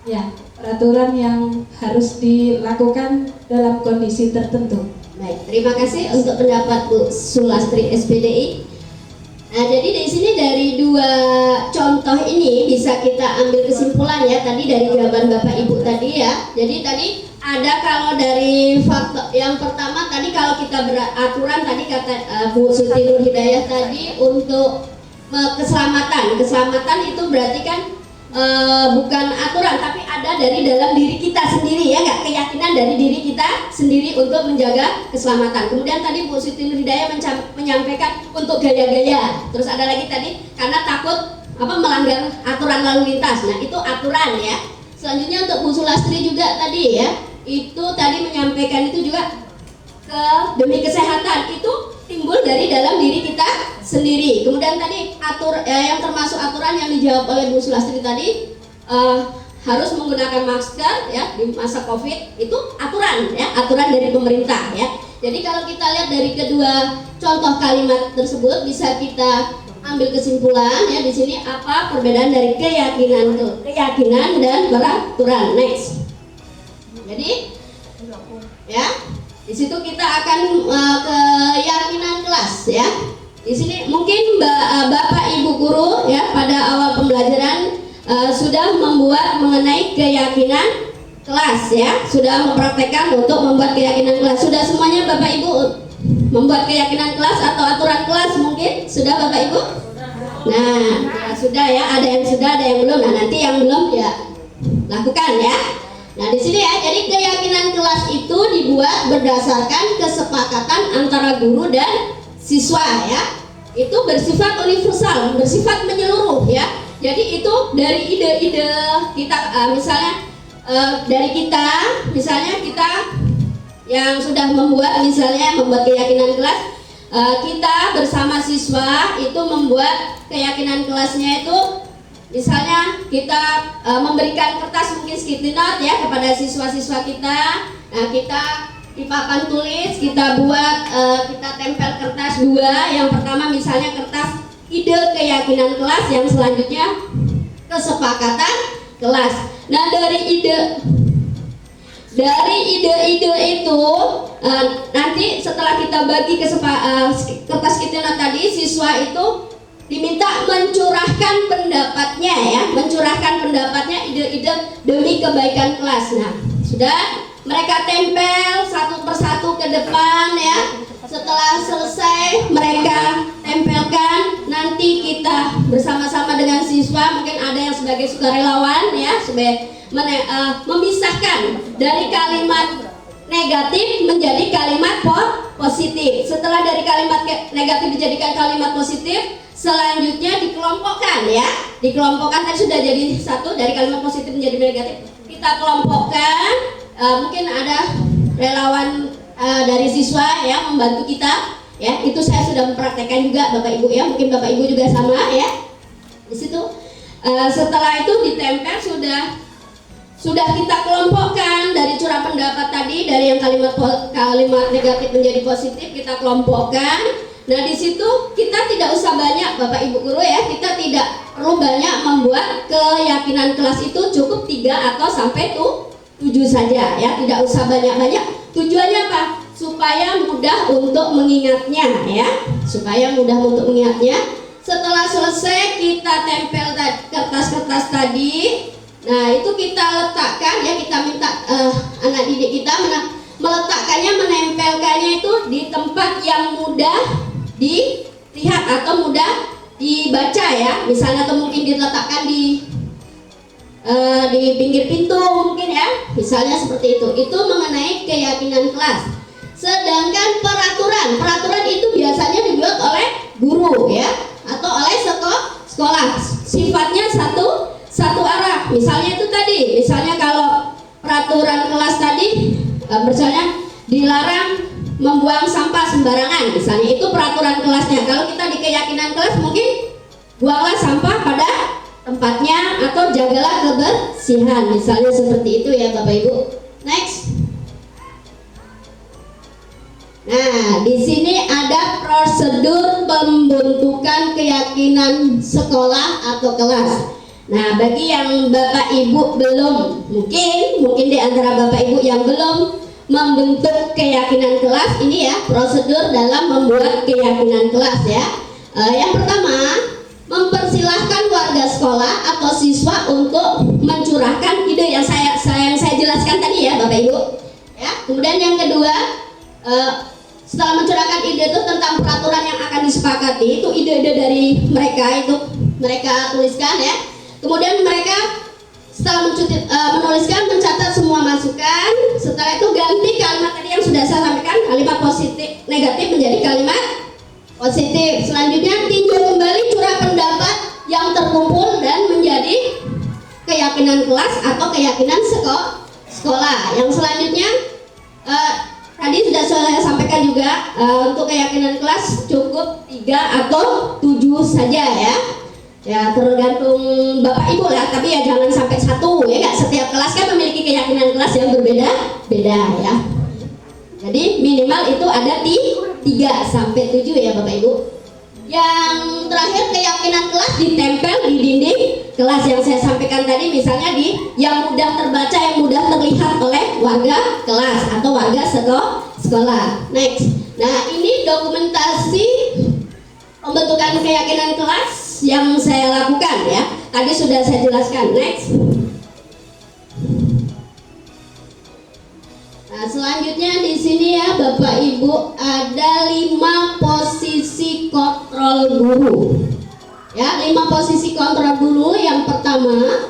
Ya, peraturan yang harus dilakukan dalam kondisi tertentu. Baik, terima kasih untuk pendapat Bu Sulastri SPDI. Nah, jadi di sini dari dua contoh ini bisa kita ambil kesimpulan ya, tadi dari jawaban Bapak Ibu tadi ya. Jadi tadi ada, kalau dari faktor yang pertama tadi, kalau kita beraturan tadi kata Bu Siti Nurhidayah tadi untuk keselamatan itu berarti kan bukan aturan, tapi ada dari dalam diri kita sendiri ya, nggak, keyakinan dari diri kita sendiri untuk menjaga keselamatan. Kemudian tadi Bu Siti Nurhidayah menyampaikan untuk gaya-gaya. Terus ada lagi tadi karena takut melanggar aturan lalu lintas. Nah, itu aturan ya. Selanjutnya untuk Bu Sulastri juga tadi ya, itu tadi menyampaikan itu juga demi kesehatan, itu timbul dari dalam diri kita sendiri. Kemudian tadi yang termasuk aturan yang dijawab oleh Bu Sulastri tadi, harus menggunakan masker ya di masa COVID, itu aturan ya, aturan dari pemerintah ya. Jadi kalau kita lihat dari kedua contoh kalimat tersebut, bisa kita ambil kesimpulan ya di sini apa perbedaan dari keyakinan dan peraturan. Next. Jadi ya, di situ kita akan keyakinan kelas ya. Di sini mungkin Bapak Ibu guru ya pada awal pembelajaran sudah membuat mengenai keyakinan kelas ya, sudah mempraktekkan untuk membuat keyakinan kelas. Sudah semuanya Bapak Ibu membuat keyakinan kelas atau aturan kelas mungkin? Sudah Bapak Ibu? Nah, ya sudah ya, ada yang sudah, ada yang belum. Nah, nanti yang belum ya lakukan ya. Nah, di sini ya, jadi keyakinan kelas itu dibuat berdasarkan kesepakatan antara guru dan siswa ya. Itu bersifat universal, bersifat menyeluruh ya. Jadi itu dari ide-ide kita, misalnya dari kita, misalnya kita yang sudah membuat keyakinan kelas, kita bersama siswa itu membuat keyakinan kelasnya itu, misalnya kita memberikan kertas mungkin sticky note ya kepada siswa-siswa kita. Nah, kita di papan tulis kita buat, kita tempel kertas dua. Yang pertama misalnya kertas ide keyakinan kelas, yang selanjutnya kesepakatan kelas. Nah, dari ide-ide itu nanti setelah kita bagi kertas sticky note tadi, siswa itu diminta mencurahkan pendapatnya ya, ide-ide demi kebaikan kelas. Nah, sudah mereka tempel satu persatu ke depan ya. Setelah selesai mereka tempelkan, nanti kita bersama-sama dengan siswa, mungkin ada yang sebagai sukarelawan ya, memisahkan dari kalimat negatif menjadi kalimat positif. Setelah dari kalimat negatif dijadikan kalimat positif, selanjutnya dikelompokkan ya. Dikelompokkan, tadi sudah jadi satu, dari kalimat positif menjadi negatif. Kita kelompokkan, mungkin ada relawan dari siswa yang membantu kita ya. Itu saya sudah mempraktekkan juga Bapak Ibu ya, mungkin Bapak Ibu juga sama ya. Di situ setelah itu ditempel sudah kita kelompokkan dari curah pendapat tadi, dari yang kalimat negatif menjadi positif kita kelompokkan. Nah di situ kita tidak usah banyak Bapak Ibu guru ya, kita tidak perlu banyak membuat keyakinan kelas itu, cukup 3 atau sampai 7 saja ya, tidak usah banyak-banyak. Tujuannya apa? Supaya mudah untuk mengingatnya ya, supaya mudah untuk mengingatnya. Setelah selesai kita tempel kertas-kertas tadi. Nah itu kita letakkan ya, kita minta anak didik kita meletakkannya, menempelkannya itu di tempat yang mudah dilihat atau mudah dibaca ya. Misalnya atau mungkin diletakkan di pinggir pintu mungkin ya, misalnya seperti itu. Itu mengenai keyakinan kelas. Sedangkan peraturan itu biasanya dibuat oleh guru ya, atau oleh sekolah. Sifatnya satu arah. Misalnya itu tadi, misalnya kalau peraturan kelas tadi misalnya dilarang membuang sampah sembarangan, misalnya itu peraturan kelasnya. Kalau kita di keyakinan kelas mungkin buanglah sampah pada tempatnya atau jagalah kebersihan, misalnya seperti itu ya Bapak Ibu. Next. Nah, di sini ada prosedur pembentukan keyakinan sekolah atau kelas. Nah, bagi yang Bapak Ibu belum, mungkin di antara Bapak Ibu yang belum membentuk keyakinan kelas, ini ya prosedur dalam membuat keyakinan kelas ya. Yang pertama, mempersilahkan warga sekolah atau siswa untuk mencurahkan ide yang saya jelaskan tadi ya Bapak Ibu. Ya, kemudian yang kedua, setelah mencurahkan ide itu tentang peraturan yang akan disepakati, itu ide-ide dari mereka itu mereka tuliskan ya. Kemudian mereka setelah menuliskan, mencatat semua masukan. Setelah itu ganti kalimat tadi yang sudah saya sampaikan, kalimat positif negatif menjadi kalimat positif. Selanjutnya tinjau kembali curah pendapat yang terkumpul dan menjadi keyakinan kelas atau keyakinan sekolah. Yang selanjutnya tadi sudah saya sampaikan juga, untuk keyakinan kelas cukup 3 atau 7 saja ya. Ya tergantung Bapak Ibu lah, tapi ya jangan sampai 1 ya, nggak, setiap kelas kan memiliki keyakinan kelas yang berbeda-beda ya. Jadi minimal itu ada di 3 sampai 7 ya Bapak Ibu. Yang terakhir, keyakinan kelas ditempel di dinding kelas yang saya sampaikan tadi, misalnya yang mudah terbaca, yang mudah terlihat oleh warga kelas atau warga sekolah. Next. Nah, ini dokumentasi pembentukan keyakinan kelas yang saya lakukan ya. Tadi sudah saya jelaskan. Next. Nah, selanjutnya di sini ya Bapak Ibu ada 5 posisi kontrol guru. Ya, 5 posisi kontrol guru. Yang pertama,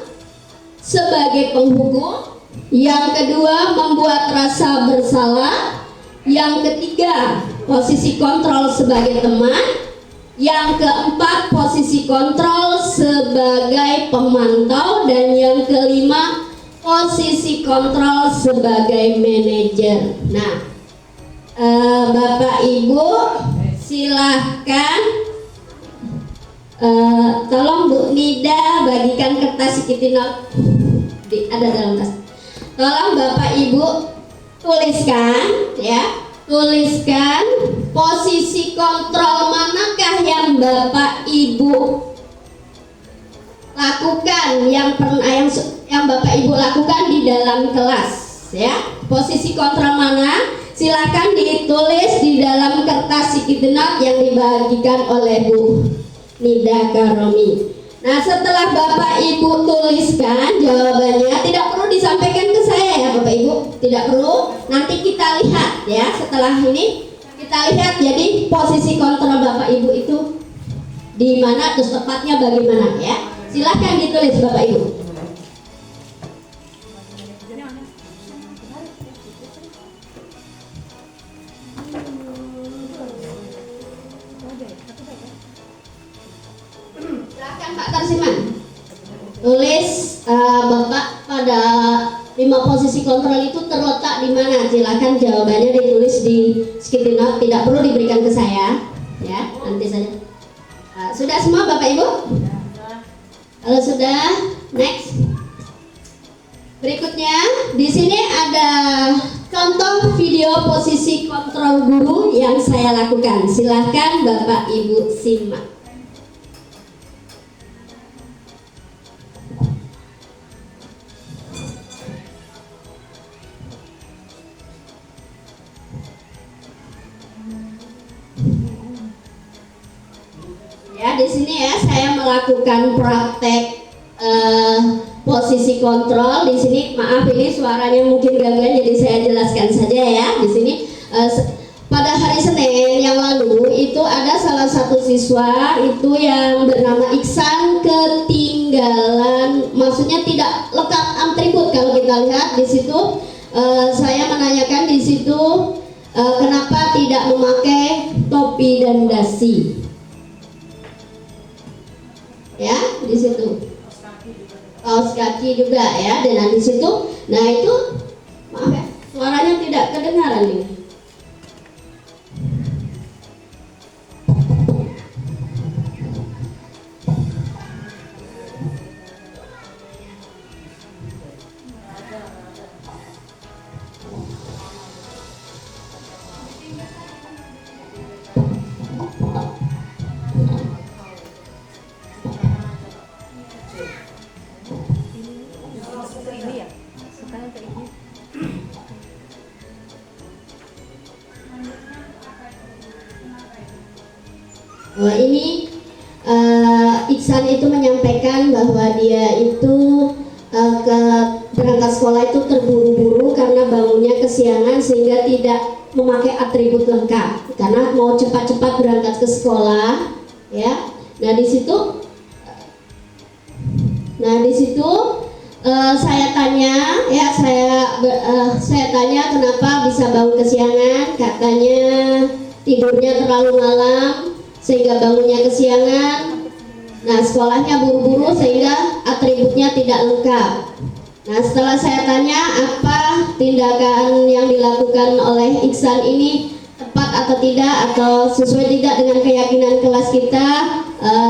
sebagai penghukum. Yang kedua, membuat rasa bersalah. Yang ketiga, posisi kontrol sebagai teman. Yang keempat, posisi kontrol sebagai pemantau. Dan yang kelima, posisi kontrol sebagai manajer. Nah, Bapak Ibu silahkan, tolong Bu Nida bagikan kertas sticky note, ada dalam tas. Tolong Bapak Ibu tuliskan ya, tuliskan posisi kontrol manakah yang Bapak Ibu lakukan, yang Bapak Ibu lakukan di dalam kelas ya. Posisi kontrol mana? Silakan ditulis di dalam kertas sticky note yang dibagikan oleh Bu Nida Karomi. Nah, setelah Bapak Ibu tuliskan jawabannya, tidak perlu disampaikan ke saya ya Bapak Ibu, tidak perlu. Nanti kita lihat ya, setelah ini kita lihat jadi posisi kontrol Bapak Ibu itu di mana, terus tepatnya bagaimana ya. Silahkan ditulis Bapak Ibu. Silahkan Pak Tarsiman. Tulis Bapak pada 5 posisi kontrol itu terletak di mana? Silakan jawabannya ditulis di sticky note, tidak perlu diberikan ke saya, ya nanti saja. Sudah semua Bapak Ibu? Kalau sudah, next. Berikutnya, di sini ada contoh video posisi kontrol guru yang saya lakukan. Silahkan Bapak Ibu simak. Ya, di sini ya saya melakukan praktek posisi kontrol. Di sini maaf ini suaranya mungkin gangguan, jadi saya jelaskan saja ya. Di sini pada hari Senin yang lalu itu ada salah satu siswa itu yang bernama Iksan ketinggalan, maksudnya tidak lengkap atribut. Kalau kita lihat di situ, saya menanyakan di situ kenapa tidak memakai topi dan dasi. Ya, di situ kaos kaki juga ya, dan di situ, nah itu maaf ya suaranya tidak kedengaran ini. Ini Iksan itu menyampaikan bahwa dia itu berangkat sekolah itu terburu-buru karena bangunnya kesiangan sehingga tidak memakai atribut lengkap karena mau cepat-cepat berangkat ke sekolah, ya. Nah di situ saya tanya, ya saya tanya kenapa bisa bangun kesiangan. Katanya tidurnya terlalu malam sehingga bangunnya kesiangan. Nah sekolahnya buru-buru sehingga atributnya tidak lengkap. Nah setelah saya tanya apa tindakan yang dilakukan oleh Iksan ini tepat atau tidak, atau sesuai tidak dengan keyakinan kelas kita,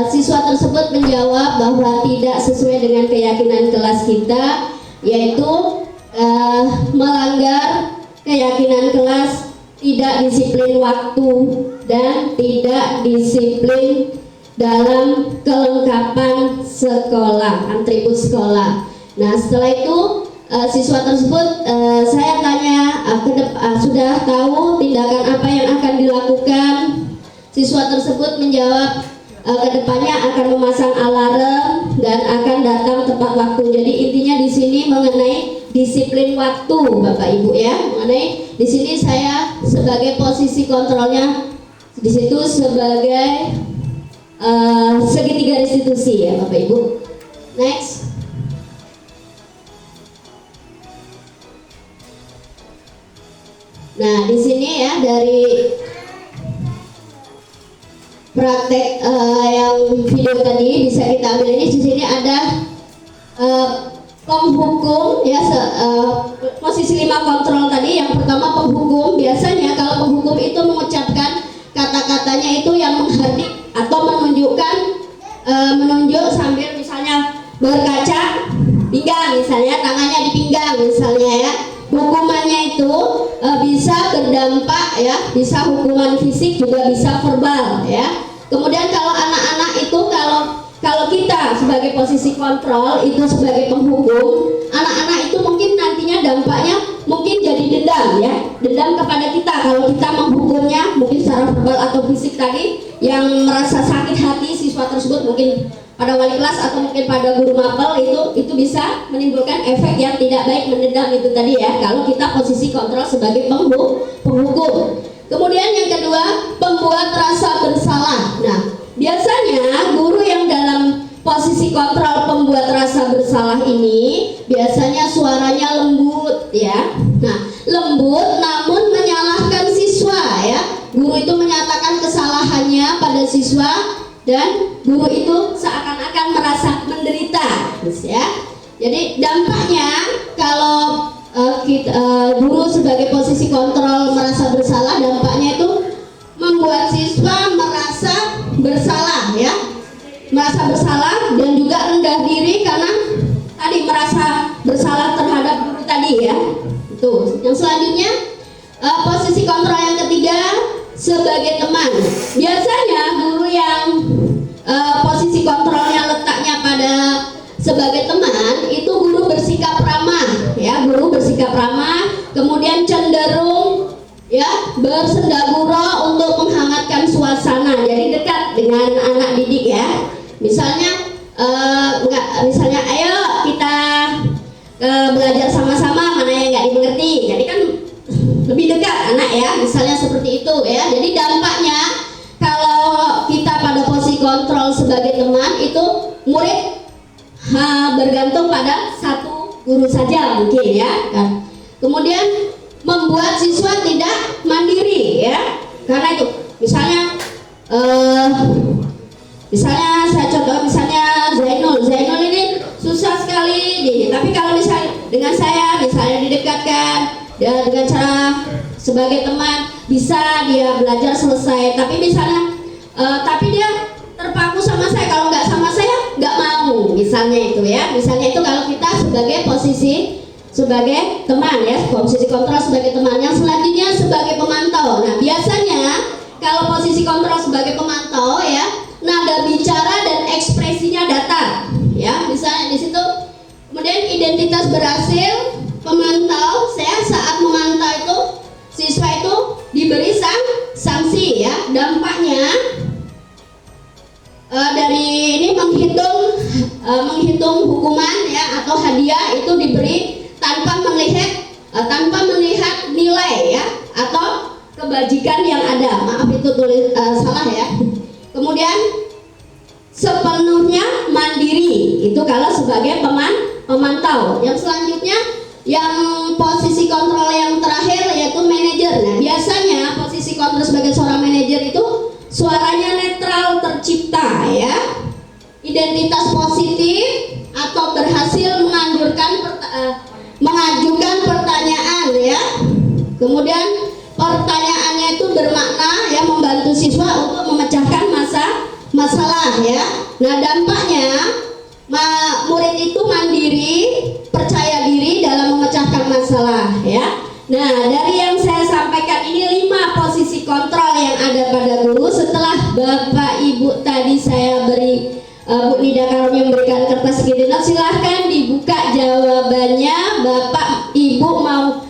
siswa tersebut menjawab bahwa tidak sesuai dengan keyakinan kelas kita, yaitu melanggar keyakinan kelas, tidak disiplin waktu dan tidak disiplin dalam kelengkapan sekolah, atribut sekolah. Nah setelah itu siswa tersebut saya tanya sudah tahu tindakan apa yang akan dilakukan. Siswa tersebut menjawab kedepannya akan memasang alarm dan akan datang tepat waktu. Jadi intinya di sini mengenai disiplin waktu, Bapak Ibu ya. Mengenai di sini saya sebagai posisi kontrolnya di situ sebagai segitiga restitusi ya, Bapak Ibu. Next. Nah di sini ya dari praktek yang video tadi bisa kita ambil ini. Di sini ada penghukum ya, posisi 5 kontrol tadi. Yang pertama penghukum. Biasanya kalau penghukum itu mengucapkan kata-katanya itu yang menghardik atau menunjuk sambil misalnya berkaca pinggang, misalnya tangannya di pinggang misalnya ya. Hukumannya itu bisa berdampak ya, bisa hukuman fisik juga bisa verbal ya. Kemudian kalau anak-anak itu kalau kita sebagai posisi kontrol itu sebagai penghukum, anak-anak itu mungkin nantinya dampaknya mungkin jadi dendam ya, dendam kepada kita kalau kita menghukumnya mungkin secara verbal atau fisik tadi, yang merasa sakit hati siswa tersebut mungkin pada wali kelas atau mungkin pada guru mapel itu bisa menimbulkan efek yang tidak baik, mendendam itu tadi ya, kalau kita posisi kontrol sebagai penghukum. Kemudian yang kedua, pembuat rasa bersalah. Nah, biasanya guru yang dalam posisi kontrol pembuat rasa bersalah ini biasanya suaranya lembut ya. Nah, lembut namun menyalahkan siswa ya. Guru itu menyatakan kesalahannya pada siswa dan guru itu seakan-akan merasa menderita, ya. Jadi dampaknya kalau guru sebagai posisi kontrol merasa bersalah, dampaknya itu membuat siswa merasa bersalah ya, merasa bersalah dan juga rendah diri karena tadi merasa bersalah terhadap guru tadi ya. Itu. Yang selanjutnya posisi kontrol yang ketiga sebagai teman. Biasanya guru yang posisi kontrolnya letaknya pada sebagai teman itu guru bersikap ramah ya, guru bersikap ramah, kemudian cenderung ya bersendagura untuk menghangatkan suasana, jadi dekat dengan anak didik ya. Misalnya misalnya ayo kita belajar sama-sama, mana yang nggak dimengerti, jadi kan lebih dekat anak ya, misalnya seperti itu ya. Jadi dampaknya kalau kita pada posisi kontrol sebagai teman itu murid bergantung pada satu guru saja mungkin ya kan. Kemudian membuat siswa tidak mandiri ya, karena itu misalnya saya contoh misalnya Zainul ini susah sekali tapi kalau misalnya dengan saya misalnya didekatkan dengan cara sebagai teman bisa dia belajar selesai, tapi misalnya tapi dia terpaku sama saya, kalau nggak sama saya nggak mau, misalnya itu ya, misalnya itu kalau kita sebagai posisi sebagai teman ya, posisi kontrol sebagai teman. Yang selanjutnya sebagai pemantau. Nah biasanya kalau posisi kontrol sebagai pemantau ya, nada bicara dan ekspresinya datar ya, misalnya di situ. Kemudian identitas berhasil pemantau, saya saat memantau itu siswa itu diberi sanksi ya, dampaknya dari ini menghitung hukuman ya atau hadiah itu diberi tanpa melihat nilai ya atau kebajikan yang ada. Maaf itu tulis salah ya. Kemudian sepenuhnya mandiri itu kalau sebagai pemantau. Yang selanjutnya yang posisi kontrol yang terakhir yaitu manajer. Nah biasanya posisi kontrol sebagai seorang manajer itu suaranya netral tercipta ya, identitas positif atau berhasil mengajukan pertanyaan ya, kemudian pertanyaannya itu bermakna ya, membantu siswa untuk memecahkan masalah ya. Nah dampaknya murid itu mandiri, percaya diri dalam memecahkan masalah ya. Nah dari yang saya sampaikan ini 5 posisi kontrol yang ada pada guru. Setelah Bapak Ibu tadi saya beri Bu Nida Karomi memberikan kertas genap, silahkan dibuka jawabannya. Bapak Ibu mau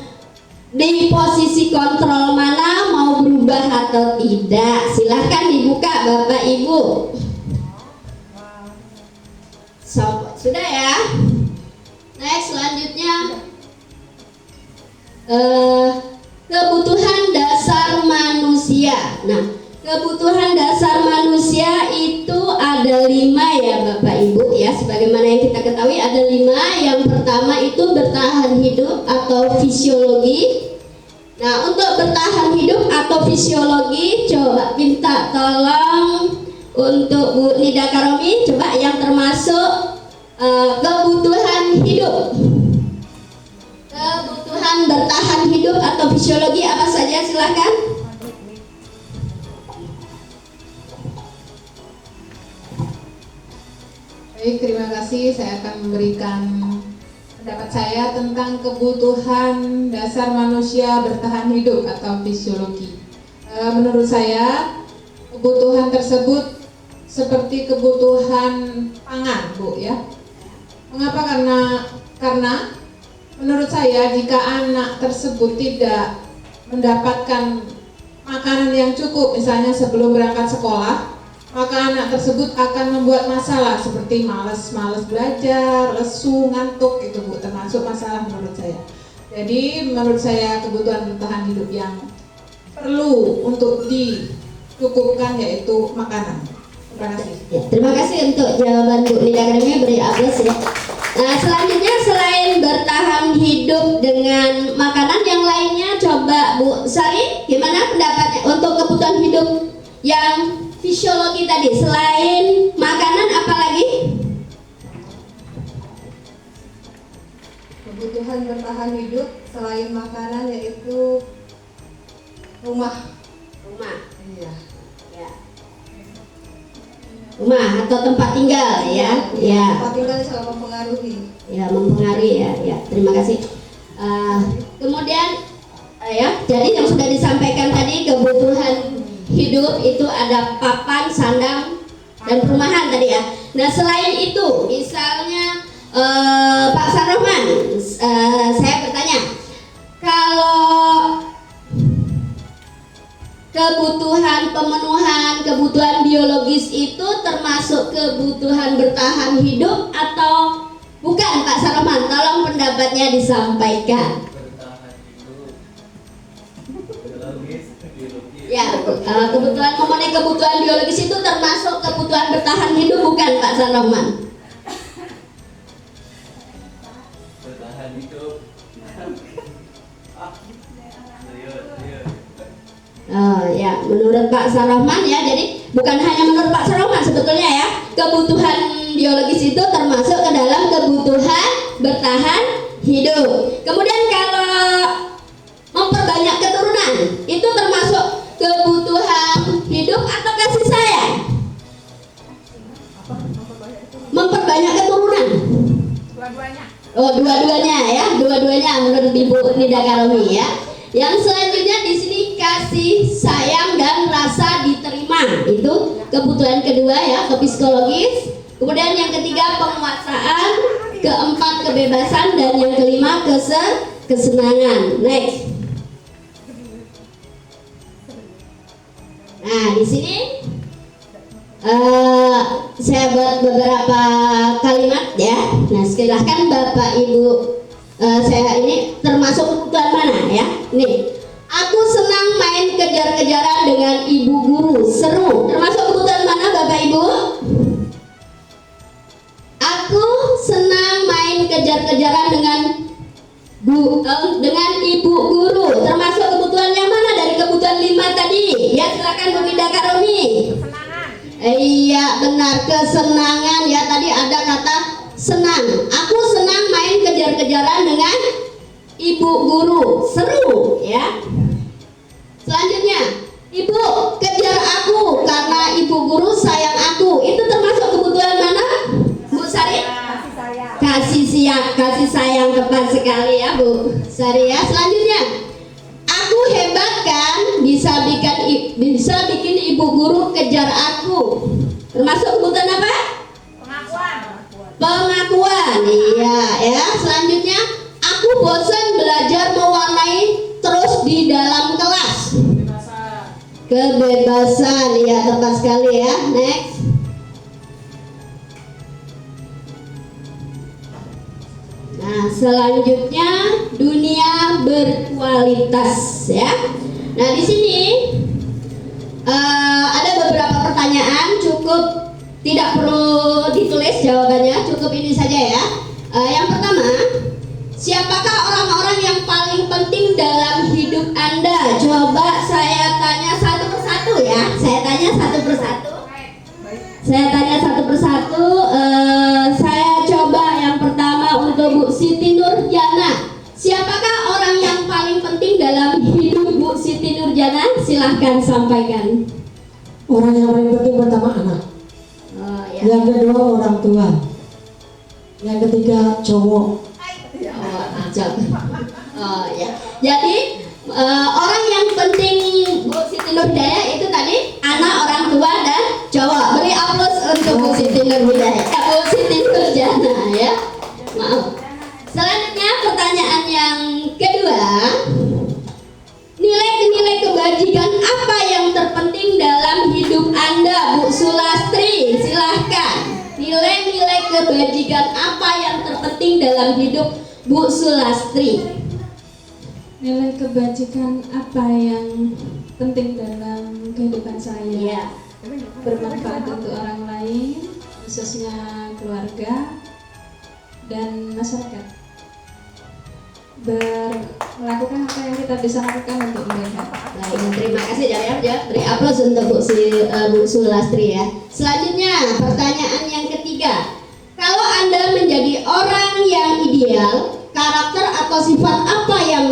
di posisi kontrol mana, mau berubah atau tidak, silahkan dibuka Bapak Ibu. Sudah ya. Next selanjutnya kebutuhan dasar manusia. Nah kebutuhan dasar manusia itu ada 5 ya Bapak Ibu ya, sebagaimana yang kita ketahui ada 5. Yang pertama itu bertahan hidup atau fisiologi. Nah untuk bertahan hidup atau fisiologi coba minta tolong untuk Bu Nida Karomi, coba yang termasuk kebutuhan hidup, kebutuhan bertahan hidup atau fisiologi apa saja, silahkan. Baik, terima kasih. Saya akan memberikan pendapat saya tentang kebutuhan dasar manusia bertahan hidup atau fisiologi. Menurut saya kebutuhan tersebut seperti kebutuhan pangan, Bu ya. Mengapa? Karena menurut saya jika anak tersebut tidak mendapatkan makanan yang cukup misalnya sebelum berangkat sekolah, maka anak tersebut akan membuat masalah seperti malas belajar, lesu, ngantuk, itu Bu, termasuk masalah menurut saya. Jadi menurut saya kebutuhan bertahan hidup yang perlu untuk dicukupkan yaitu makanan. Terima kasih. Ya, terima kasih untuk jawaban Bu Nida Karomi, beri aplaus ya. Nah selanjutnya selain bertahan hidup dengan makanan yang lainnya, coba Bu Sari gimana pendapatnya untuk kebutuhan hidup yang fisiologi tadi, selain makanan apa lagi? kebutuhan bertahan hidup selain makanan yaitu rumah. Iya. Ya. Rumah atau tempat tinggal ya. Ya. Tempat tinggal sangat mempengaruhi. Ya, mempengaruhi ya. Ya, terima kasih. Kemudian ya, jadi yang sudah disampaikan tadi kebutuhan hidup itu ada papan, sandang, dan perumahan tadi ya. Nah, selain itu, misalnya Pak Sarrohman, saya bertanya, kalau pemenuhan kebutuhan biologis itu termasuk kebutuhan bertahan hidup atau bukan, Pak Sarrohman? Tolong pendapatnya disampaikan. Ya, kebutuhan memenuhi kebutuhan biologis itu termasuk kebutuhan bertahan hidup bukan, Pak Sarrohman? Bertahan hidup. Oh ya, menurut Pak Sarrohman ya, jadi bukan hanya menurut Pak Sarrohman sebetulnya ya, kebutuhan biologis itu termasuk ke dalam kebutuhan bertahan hidup. Kemudian kalau memperbanyak keturunan itu termasuk kebutuhan hidup atau kasih sayang? Memperbanyak keturunan. Dua-duanya. Oh, dua-duanya ya, dua-duanya menurut Ibu Nida Karomi ya. Yang selanjutnya di sini kasih sayang dan rasa diterima, itu kebutuhan kedua ya, ke psikologis. Kemudian yang ketiga penguasaan, keempat kebebasan, dan yang kelima kesenangan. Next. Nah, di sini saya buat beberapa kalimat ya. Nah, silahkan Bapak Ibu, saya ini termasuk kebutuhan mana ya? Nih, aku senang main kejar-kejaran dengan ibu guru, seru. Termasuk kebutuhan mana Bapak Ibu? Aku senang main kejar-kejaran dengan ibu guru. Termasuk kebutuhan yang mana dari kebutuhan 5 tadi? Ya, silakan Bu Nida Karomi. Iya, benar, kesenangan ya, tadi ada kata senang. Aku senang main kejar-kejaran dengan ibu guru, seru ya. Selanjutnya, ibu kejar aku karena ibu guru sayang aku. Itu termasuk kebutuhan mana, Bu Sari? Kasih sayang, tepat sekali ya Bu Sari ya. Selanjutnya, aku hebat kan, bisa bikin ibu guru kejar aku. Termasuk kebutuhan apa? Pengakuan. Iya ya. Selanjutnya, aku bosan belajar mewarnai terus di dalam kelas. Kebebasan. Ya, tepat sekali ya. Next. Nah, selanjutnya dunia berkualitas ya. Nah, di sini ada beberapa pertanyaan, cukup tidak perlu ditulis jawabannya, cukup ini saja ya. Yang pertama, siapakah orang-orang yang paling penting dalam hidup Anda? Coba saya tanya satu persatu ya. Saya tanya satu persatu. Saya coba yang pertama untuk Bu Siti Nurjana. Siapakah orang yang paling penting dalam hidup Bu Siti Nurjana? Silahkan sampaikan. Orang yang paling penting pertama anak. Ya. Yang kedua orang tua. Yang ketiga cowok. Ya. Jadi orang yang penting Bu Siti Nurjana itu tadi anak, orang tua, dan cowok. Beri aplaus untuk Bu Siti Nurjana. Bu Siti Nurjana ya. Maaf. Selanjutnya pertanyaan yang kedua, nilai-nilai kebajikan apa yang terpenting dalam hidup Anda, Bu Sulastri? Silahkan. Nilai-nilai kebajikan apa yang terpenting dalam hidup Bu Sulastri? Nilai kebajikan apa yang penting dalam kehidupan saya? Iya. Bermanfaat untuk orang lain, khususnya keluarga dan masyarakat. Melakukan apa yang kita bisa lakukan untuk mereka. Baik, terima kasih ya. Beri aplaus untuk Bu Sulastri ya. Selanjutnya pertanyaan yang ketiga, kalau Anda menjadi orang yang ideal, karakter atau sifat apa yang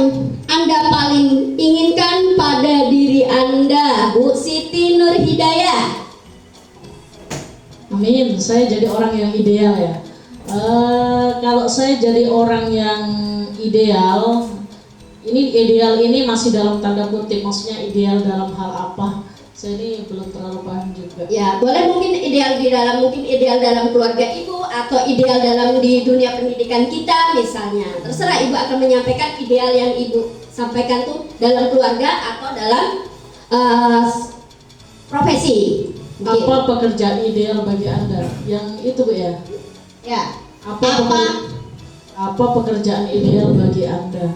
Anda paling inginkan pada diri Anda, Bu Siti Nur Hidayah? Amin, saya jadi orang yang ideal ya. Kalau saya jadi orang yang ideal, ini masih dalam tanda kutip, maksudnya ideal dalam hal apa? Saya ini belum terlalu paham juga. Ya, boleh mungkin ideal dalam keluarga ibu atau ideal dalam di dunia pendidikan kita misalnya. Terserah ibu akan menyampaikan ideal yang ibu sampaikan tuh dalam keluarga atau dalam profesi. Apa pekerjaan ideal bagi Anda? Yang itu Bu ya? Ya. Apa pekerjaan ideal bagi Anda?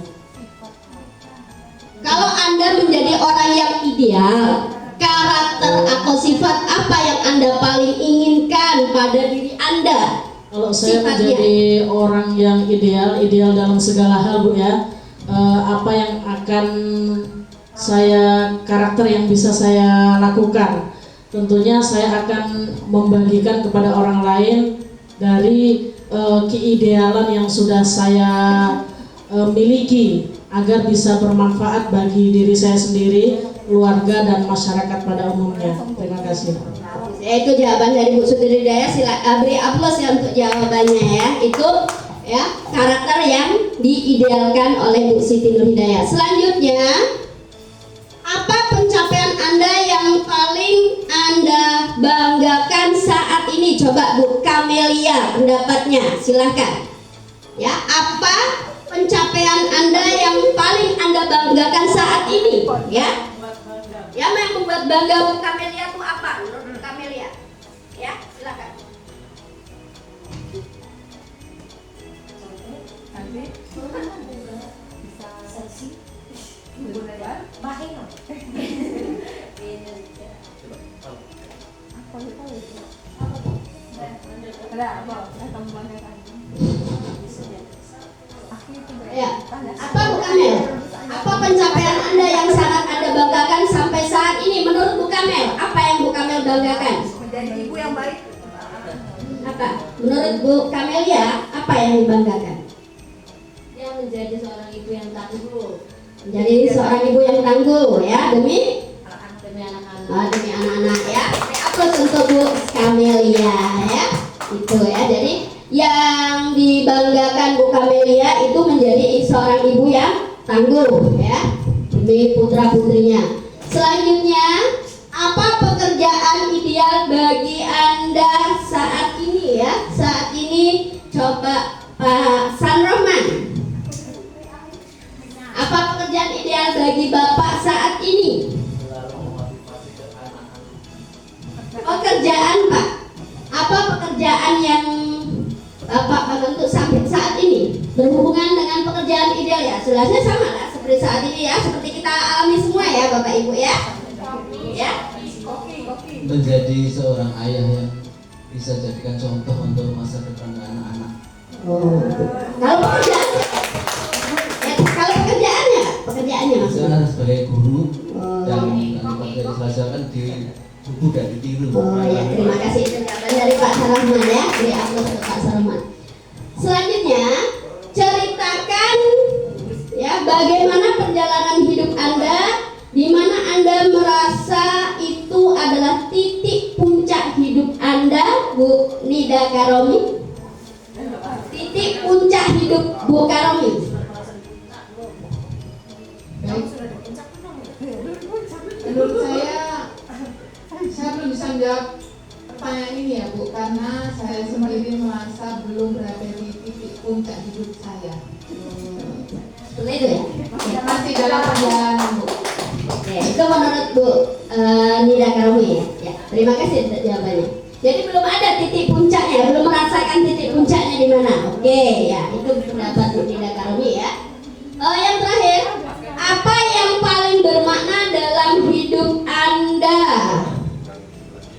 Kalau Anda menjadi orang yang ideal, karakter atau sifat apa yang Anda paling inginkan pada diri Anda? Kalau saya Sifatnya. menjadi orang yang ideal dalam segala hal Bu ya. Apa yang akan karakter yang bisa saya lakukan? Tentunya saya akan membagikan kepada orang lain dari keidealan yang sudah saya miliki agar bisa bermanfaat bagi diri saya sendiri, keluarga dan masyarakat pada umumnya. Terima kasih. Ya, itu jawaban dari Bu Siti Nur Hidayah. Beri aplaus ya untuk jawabannya ya. Itu ya karakter yang diidealkan oleh Bu Siti Nur Hidayah. Selanjutnya, apa pencapaian Anda yang paling Anda banggakan saat ini? Coba Bu Kamelia pendapatnya, silahkan. Ya, apa pencapaian Anda yang paling Anda banggakan saat ini? Ya, yang membuat bangga Bu Kamelia itu apa? Menurut Bu Kamelia, ya, silakan. Ya, apa Bu Kamel? Apa pencapaian Anda yang sangat Anda banggakan sampai saat ini menurut Bu Kamel? Apa yang Bu Kamel banggakan? Menjadi ibu yang baik. Apa? Menurut Bu Kamelia, apa yang dibanggakan? Yang menjadi seorang ibu yang tangguh. Menjadi seorang ibu yang tangguh ya demi Anak-anak. demi anak-anak ya. Aplaus untuk Bu Kamelia ya. Itu ya. Jadi yang dibanggakan Bu Kamelia itu menjadi seorang ibu yang tangguh ya demi putra putrinya. Selanjutnya, apa pekerjaan ideal bagi Anda saat ini ya? Saat ini coba Pak Sanrohman. Apa pekerjaan ideal bagi Bapak saat ini? Pekerjaan Pak. Apa pekerjaan yang Bapak untuk sampai saat ini berhubungan dengan pekerjaan ideal ya? Jelasnya sama lah seperti saat ini ya, seperti kita alami semua ya Bapak Ibu ya. Ya. Menjadi seorang ayah yang bisa jadikan contoh untuk masa depan anak-anak. Oh. Kalau pekerjaannya, kalau pekerjaannya maksudnya. Saya sebagai guru dan Oh. nanti Pak Selasa kan dibuku dan ditiru. Oh ya, terima kasih itu jawaban dari Pak Sarahman ya. Beri aplaus untuk Pak Sarahman. Selanjutnya, ceritakan ya bagaimana perjalanan hidup Anda, di mana Anda merasa itu adalah titik puncak hidup Anda, Bu Nida Karomi. Titik puncak hidup Bu Karomi. Menurut saya belum bisa menjawab pertanyaan ini ya Bu, karena saya sendiri merasa belum berada di titik puncak hidup saya. Seperti itu ya. Masih dalam perjalanan Bu. Oke, itu menurut Bu Nida Karomi ya. Ya, terima kasih untuk jawabannya. Jadi belum ada titik puncaknya, belum merasakan titik puncaknya di mana. Oke, ya itu pendapat Bu Nida Karomi ya. Yang terakhir, apa yang paling bermakna dalam hidup Anda?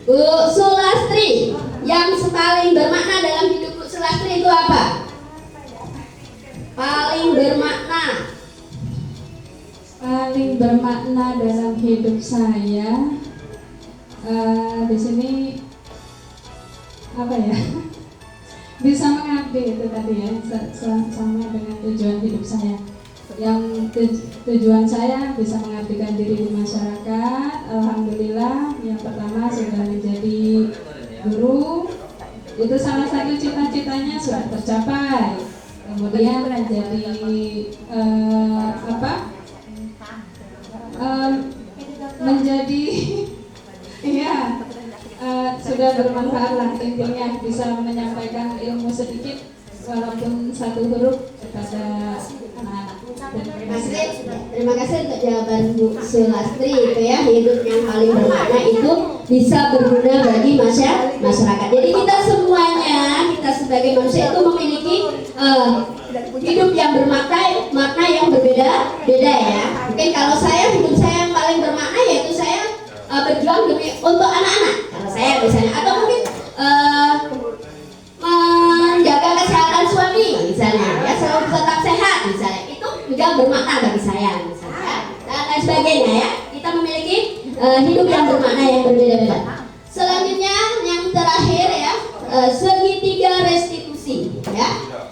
Bu Sulastri, yang paling bermakna dalam hidup Bu Sulastri itu apa? Paling bermakna. Paling bermakna dalam hidup saya di sini apa ya? bisa mengabdi itu tadi ya, sama dengan tujuan hidup saya. Yang tujuan saya bisa mengabdikan diri di masyarakat. Alhamdulillah, yang pertama sudah menjadi guru, itu salah satu cita-citanya sudah tercapai. Kemudian menjadi menjadi iya, sudah bermanfaat lah, intinya bisa menyampaikan ilmu sedikit walaupun satu huruf kepada anak-anak. Terima kasih untuk jawaban Bu Sulastri itu ya, hidup yang paling bermakna itu bisa berguna bagi masyarakat. Jadi kita semuanya, kita sebagai manusia itu memiliki hidup yang makna yang berbeda-beda ya. Mungkin kalau saya, hidup saya yang paling bermakna yaitu saya berjuang untuk anak-anak. Kalau saya misalnya, atau mungkin menjaga kesehatan suami misalnya, ya selalu tetap sehat misalnya, itu juga bermakna bagi saya misalnya, dan lain sebagainya ya. Kita memiliki hidup yang bermakna yang berbeda-beda. Selanjutnya yang terakhir ya, segitiga restitusi ya.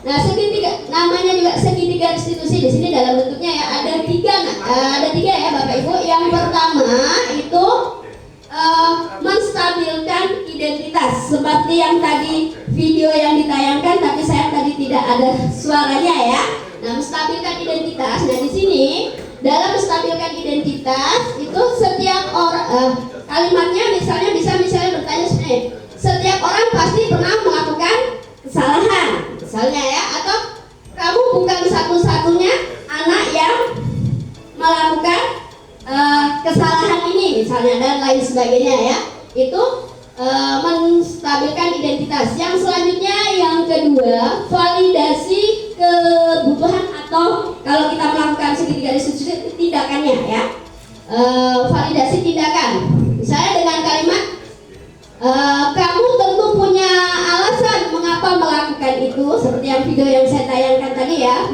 Nah, segitiga namanya juga segitiga restitusi, di sini dalam bentuknya ya ada tiga ya Bapak Ibu. Yang pertama itu menstabilkan identitas, seperti yang tadi video yang ditayangkan, tapi saya tadi tidak ada suaranya ya. Nah, menstabilkan identitas. Nah, di sini dalam menstabilkan identitas itu setiap orang kalimatnya misalnya bertanya sebenarnya, setiap orang pasti pernah melakukan kesalahan misalnya ya, atau kamu bukan satu-satunya anak yang melakukan kesalahan ini misalnya, dan lain sebagainya ya. Itu menstabilkan identitas. Yang selanjutnya, yang kedua, validasi kebutuhan, atau kalau kita melakukan segitiga restitusi, tindakannya ya. Validasi tindakan misalnya dengan kalimat kamu tentu punya alasan mengapa melakukan itu, seperti yang video yang saya tayangkan tadi ya,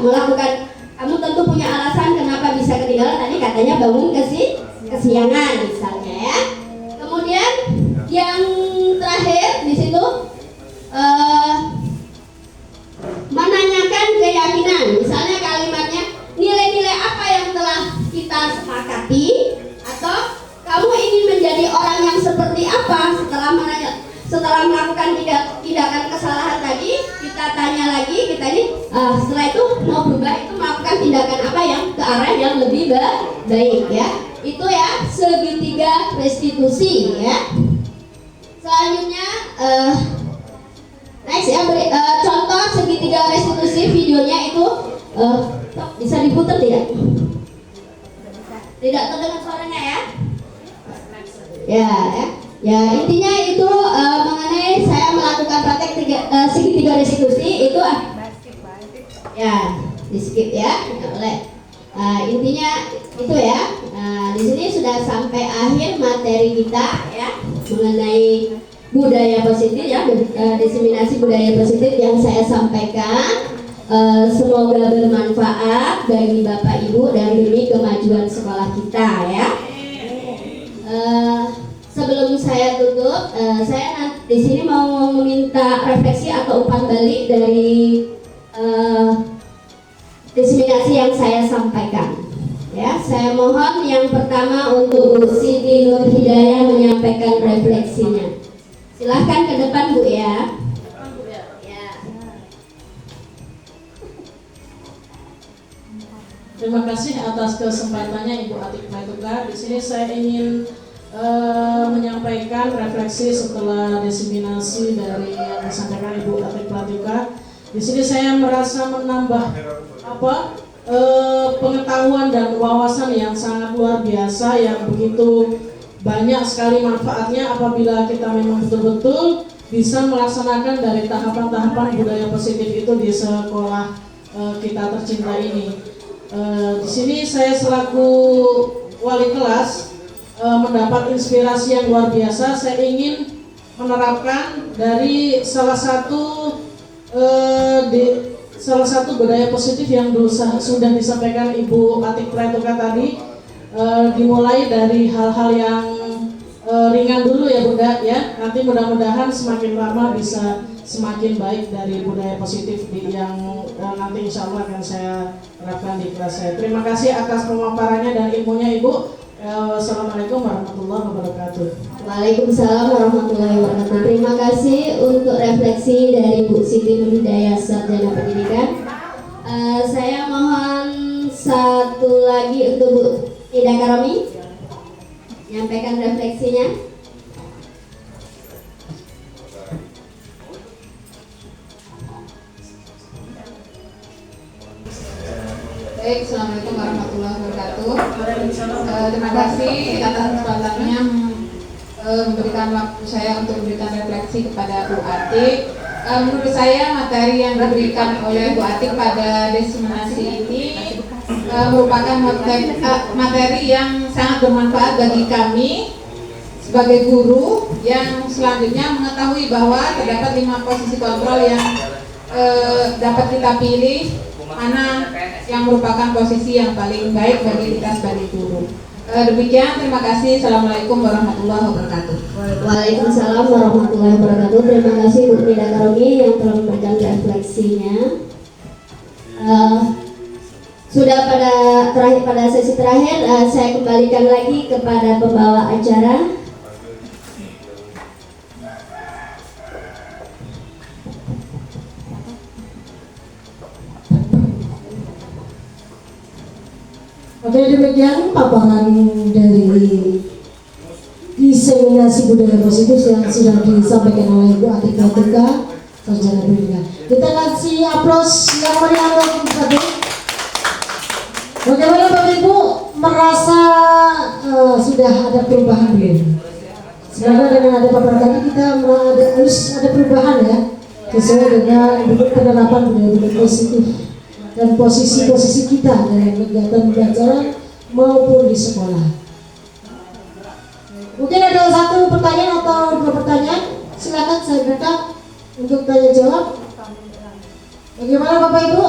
kamu tentu punya alasan kenapa bisa ketinggalan, tadi katanya bangun kesiangan misalnya ya. Kemudian yang terakhir di situ menanyakan keyakinan, misalnya kalimatnya nilai-nilai apa yang telah kita sepakati, atau kamu ingin menjadi orang yang seperti apa setelah melakukan tindakan kesalahan tadi. Kita tanya lagi, setelah itu mau berubah, itu melakukan tindakan apa yang ke arah yang lebih baik ya. Itu ya segitiga restitusi ya. Selanjutnya next ya, contoh segitiga restitusi videonya itu bisa diputar tidak? Tidak terdengar suaranya ya? Ya, intinya itu mengenai saya melakukan praktek segitiga restitusi itu ya di skip ya, nggak boleh. Intinya itu ya. Di sini sudah sampai akhir materi kita ya mengenai budaya positif ya, diseminasi budaya positif yang saya sampaikan. Semoga bermanfaat bagi Bapak Ibu dan demi kemajuan sekolah kita ya. Sebelum saya tutup, saya di sini mau meminta refleksi atau umpan balik dari diseminasi yang saya sampaikan. Ya, saya mohon yang pertama untuk Bu Siti Nur Hidayah menyampaikan refleksinya. Silahkan ke depan Bu ya. Terima kasih atas kesempatannya Ibu Atik Praituka. Di sini saya ingin menyampaikan refleksi setelah diseminasi dari yang disampaikan Ibu Atik Praituka. Di sini saya merasa menambah pengetahuan dan wawasan yang sangat luar biasa, yang begitu banyak sekali manfaatnya apabila kita memang betul-betul bisa melaksanakan dari tahapan-tahapan budaya positif itu di sekolah kita tercinta ini. Di sini saya selaku wali kelas mendapat inspirasi yang luar biasa. Saya ingin menerapkan dari salah satu budaya positif yang sudah disampaikan Ibu Atik Praituka tadi, dimulai dari hal-hal yang ringan dulu ya Bunda ya. Nanti mudah-mudahan semakin lama bisa semakin baik dari budaya positif yang nanti insya Allah akan saya terapkan di kelas saya. Terima kasih atas pemaparannya dan ilmunya Ibu. Wassalamualaikum warahmatullahi wabarakatuh. Waalaikumsalam warahmatullahi wabarakatuh. Terima kasih untuk refleksi dari Bu Siti Nurhidayah, Sarjana Pendidikan. Saya mohon satu lagi untuk Bu Ida Karomi menyampaikan refleksinya. Baik, Assalamualaikum warahmatullahi wabarakatuh. Terima kasih atas kesempatannya memberikan waktu saya untuk memberikan refleksi kepada Bu Atik. Menurut saya materi yang diberikan oleh Bu Atik pada diseminasi ini merupakan materi yang sangat bermanfaat bagi kami sebagai guru yang selanjutnya mengetahui bahwa terdapat 5 posisi kontrol yang dapat kita pilih mana yang merupakan posisi yang paling baik bagi kita sebagai guru. Demikian, terima kasih. Assalamualaikum warahmatullahi wabarakatuh. Waalaikumsalam warahmatullahi wabarakatuh. Terima kasih Bu Ida Karomi yang telah memberikan refleksinya. Sudah pada sesi terakhir, saya kembalikan lagi kepada pembawa acara. Oke, demikian paparan dari diseminasi budaya positif yang sudah disampaikan oleh Bu Atika Tika, Sarjana Pendidikan. Kita kasih aplaus yang meriah untuk Bu Atika. Bagaimana Bapak Ibu merasa sudah ada perubahan belum? Sekarang dengan ada paparan tadi kita harus ada perubahan ya, sesuai dengan penerapan budaya positif dan posisi-posisi kita dalam kegiatan pembelajaran maupun di sekolah. Mungkin ada satu pertanyaan atau 2 pertanyaan, silakan saya berikan untuk tanya jawab. Bagaimana Bapak Ibu?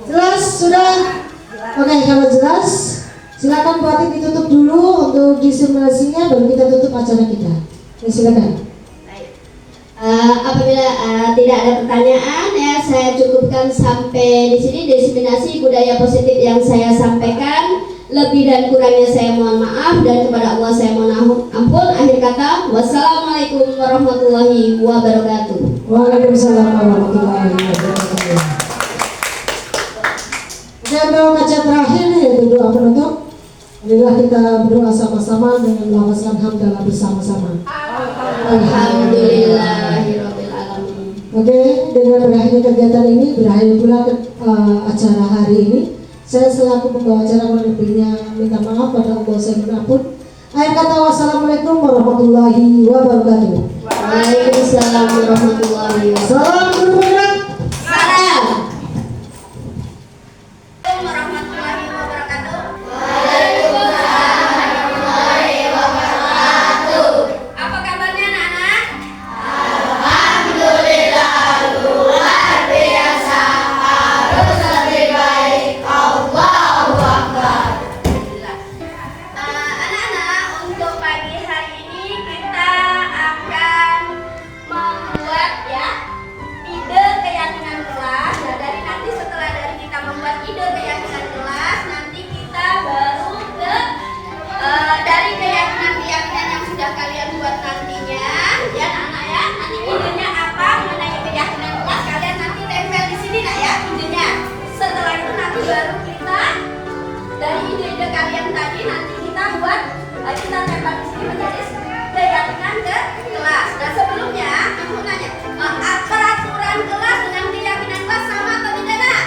Jelas sudah? Oke, kalau jelas, silakan Bu Atik ditutup dulu untuk disimulasinya, baru kita tutup acara kita. Ya, silakan. Apabila tidak ada pertanyaan, ya saya cukupkan sampai di sini diseminasi budaya positif yang saya sampaikan. Lebih dan kurangnya saya mohon maaf dan kepada Allah saya mohon ampun. Akhir kata, wassalamualaikum warahmatullahi wabarakatuh. Waalaikumsalam warahmatullahi wabarakatuh. Oke, untuk kaca terakhir yaitu doa penutup. Marilah kita berdoa sama-sama dengan melafazkan hamdalah bersama-sama. Alhamdulillahirabbil alamin. Oke, dengan berakhirnya kegiatan ini, berakhir pula acara hari ini. Saya selaku pembawa acara lebihnya minta maaf pada Allah, saya mengampun. Akhir kata, wassalamualaikum warahmatullahi wabarakatuh. Waalaikumsalam warahmatullahi wabarakatuh. Salam guru bergerak. Salam. Warahmatullahi wabarakatuh. Apa kabarnya anak-anak? Alhamdulillah, luar biasa. Harus lebih baik. Allahu Akbar. Anak-anak, untuk pagi hari ini kita akan membuat ya ide keyakinan kelas. Nah, nanti setelah kita membuat ide keyakinan kelas, nanti kita baru ke dari keyakinan-keyakinan yang sudah kalian buat nantinya, ya anak ya. Nanti idenya apa mengenai keyakinan kelas, kalian nanti tempel di sini nak ya idenya. Setelah itu nanti baru kita dari ide-ide kalian tadi nanti kita buat kita tempel di sini menjadi keyakinan ke kelas. Nah sebelumnya aku nanya, peraturan kelas dengan keyakinan kelas sama atau tidak nak?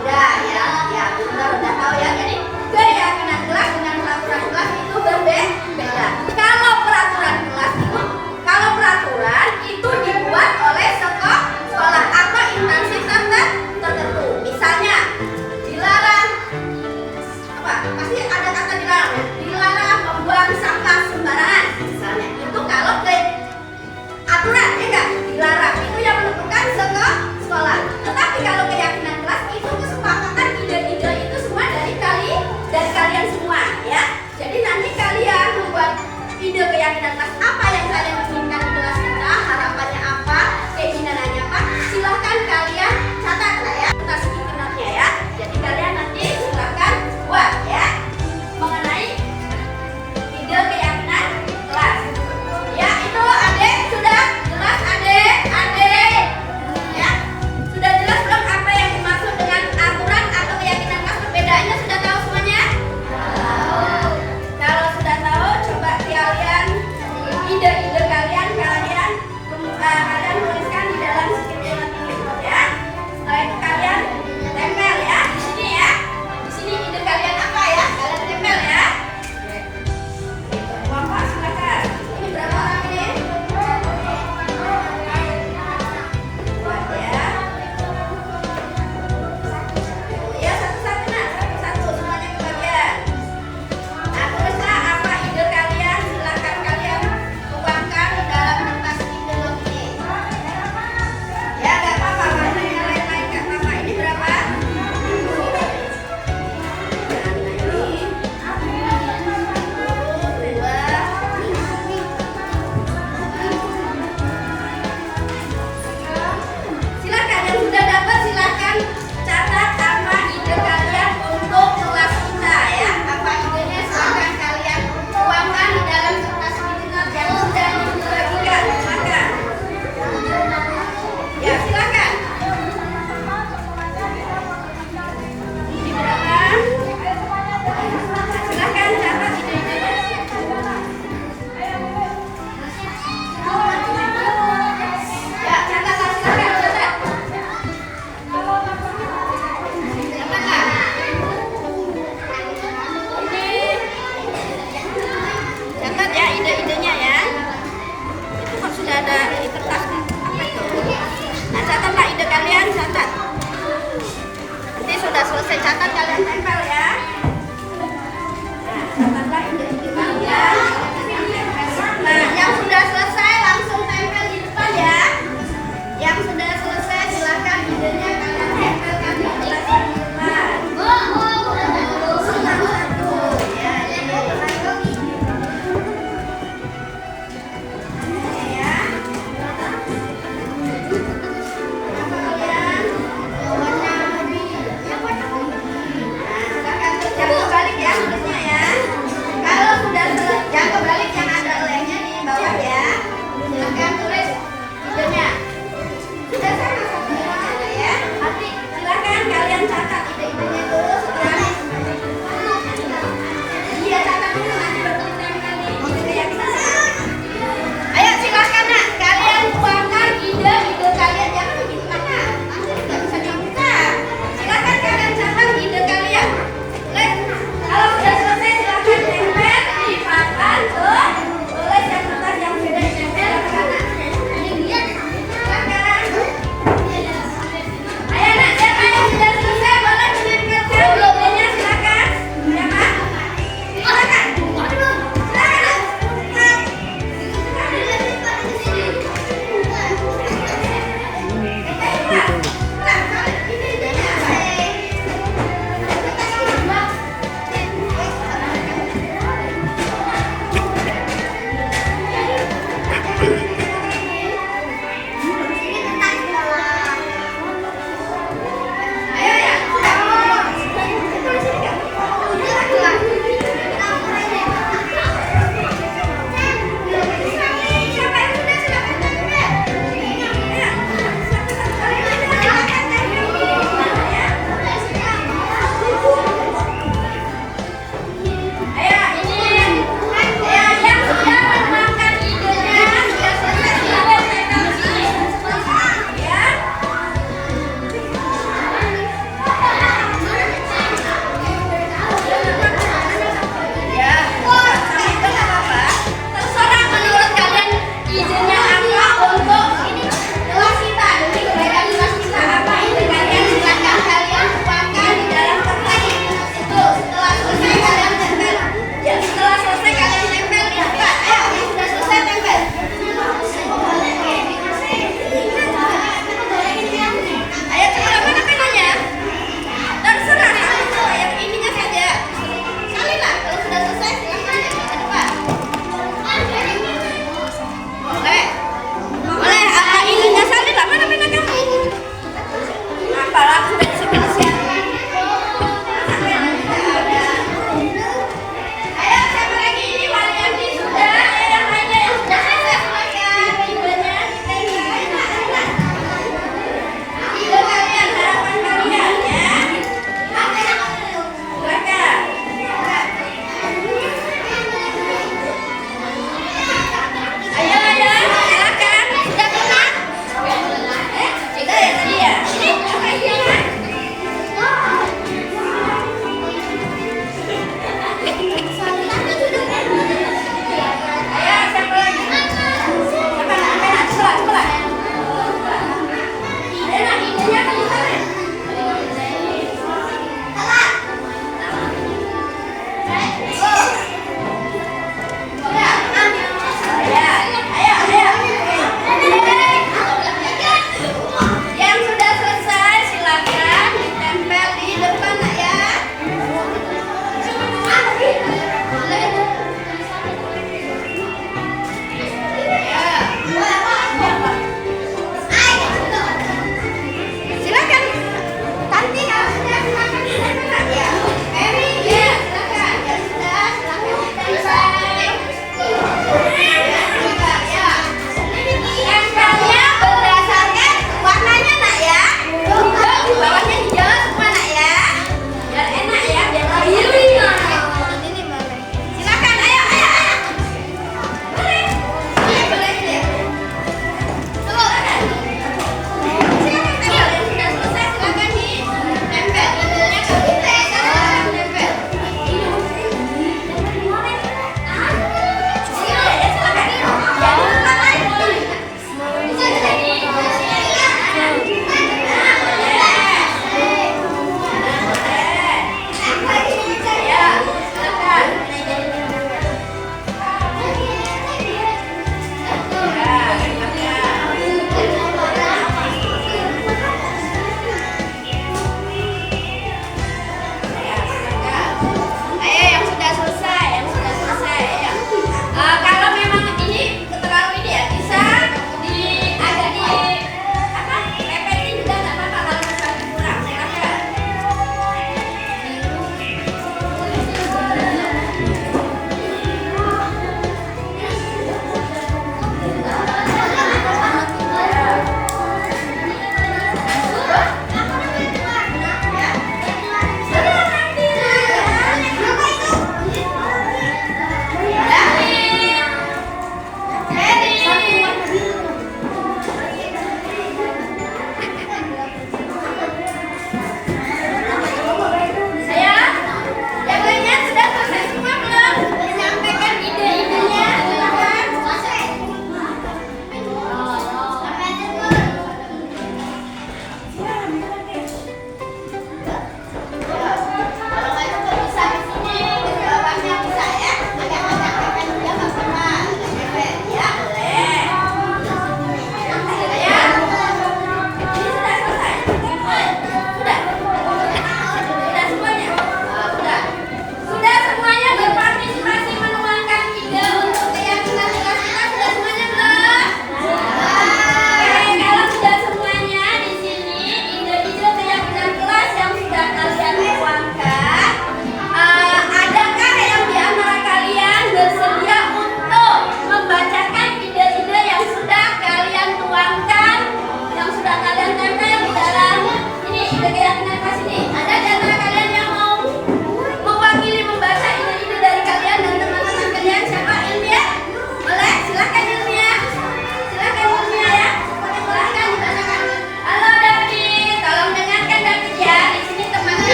Tidak ya, ya kita udah tahu ya. Jadi keyakinan kelas dengan peraturan kelas itu berbeda. Kalau peraturan kelas itu, kalau peraturan itu dibuat oleh sekolah atau instansi tertentu. Misalnya dilarang apa? Pasti ada kata dilarang ya. Dilarang membuang sampah sembarangan. Misalnya itu kalau aturan ya enggak dilarang, itu yang menentukan sekolah. Tetapi kalau keyakinan kelas itu kesepakatan ide-ide itu semua dari kalian semua ya. Jadi nanti kalian membuat ide keyakinan kelas apa yang kalian inginkan di kelas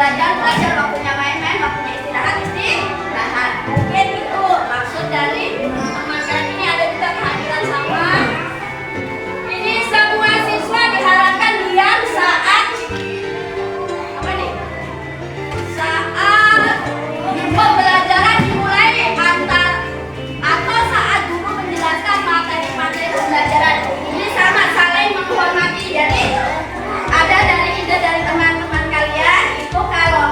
belajar, waktunya main-main, waktunya istirahat. Mungkin itu maksud dari teman kalian ini. Ada juga kehadiran sama. Ini semua siswa diharapkan diam saat apa nih? Saat pembelajaran dimulai atau saat guru menjelaskan materi pembelajaran. Ini sama saling menghormati. Jadi ada dari ide dari teman-teman kalian itu kalau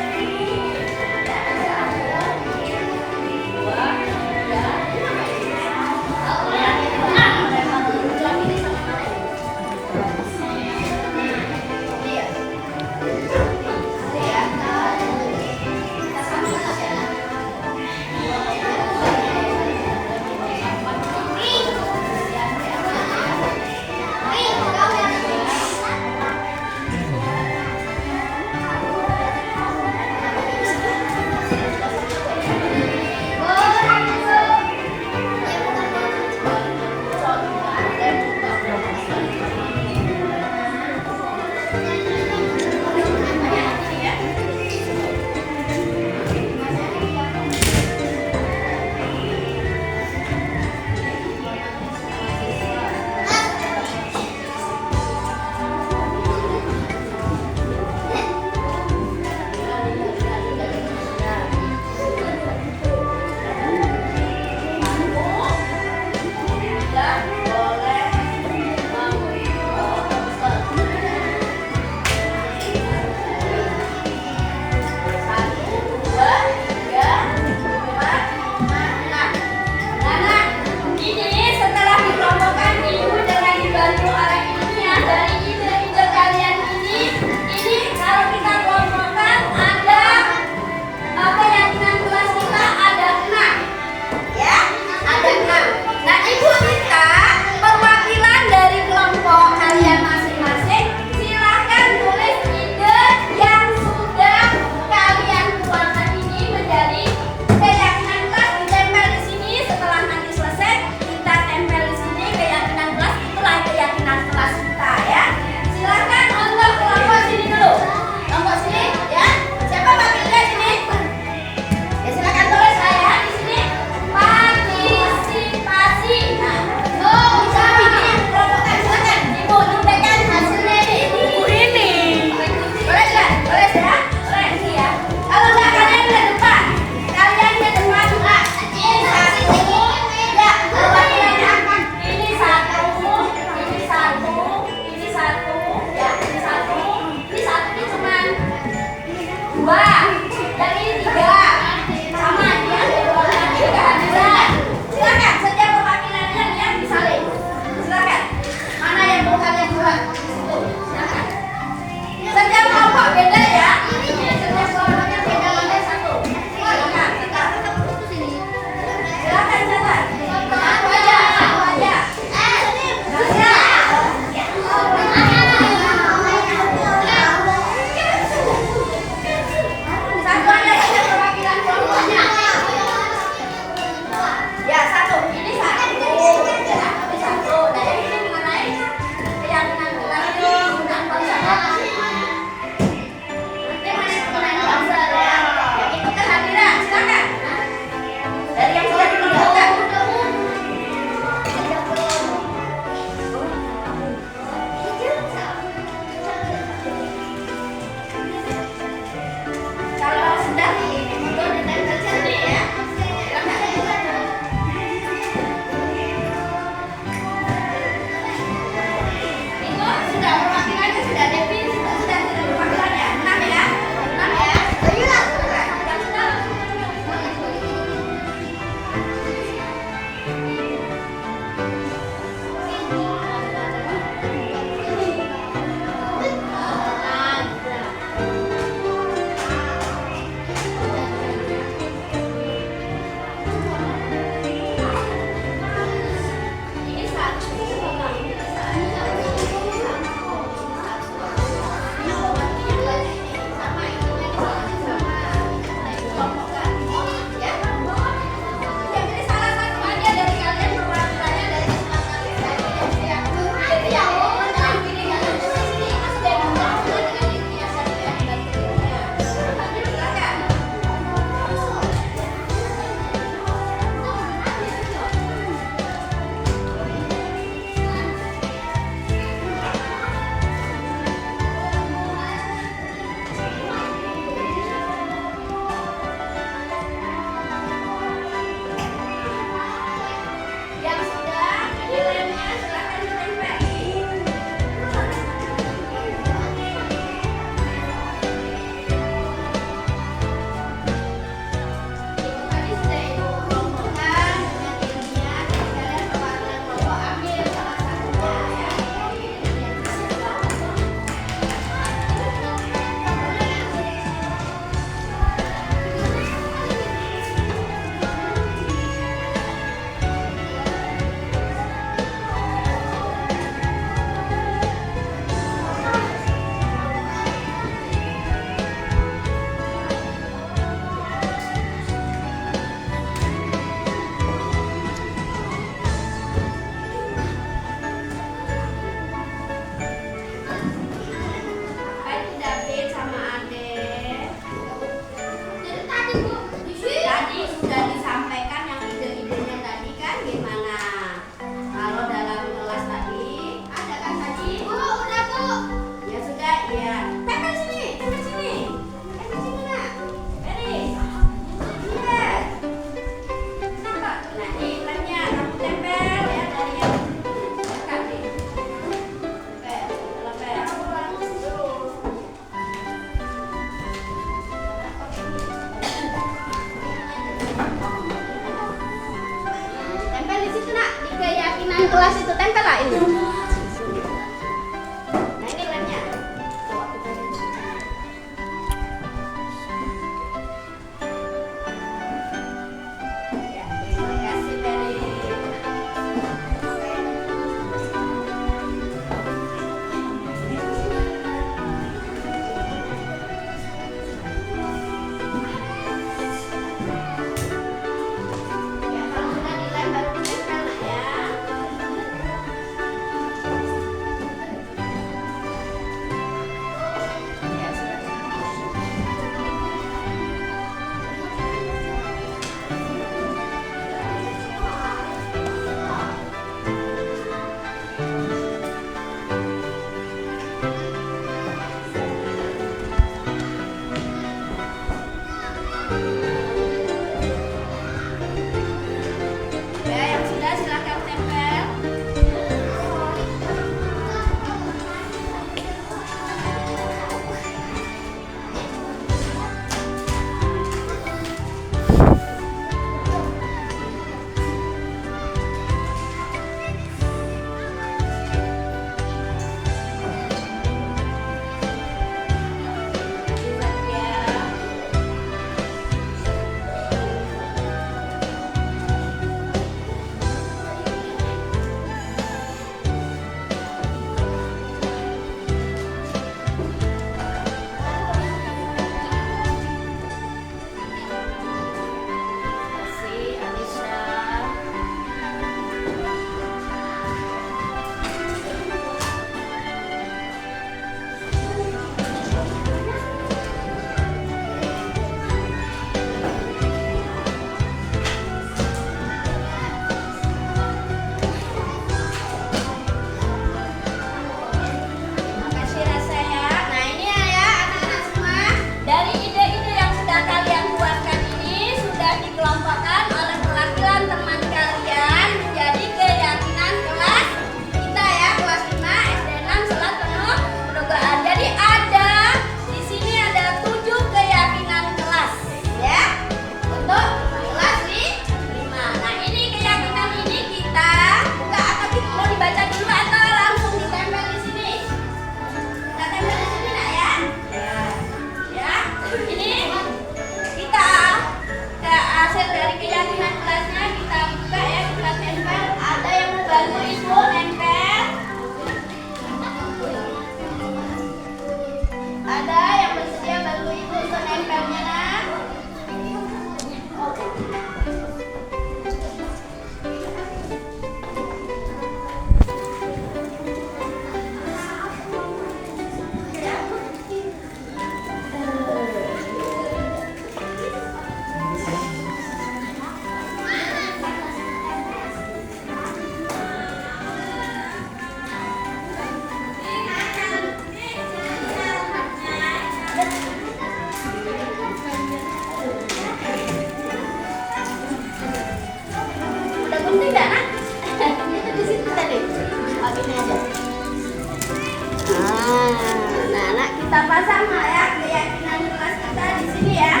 kita pasang ya keyakinan kelas kita di sini ya.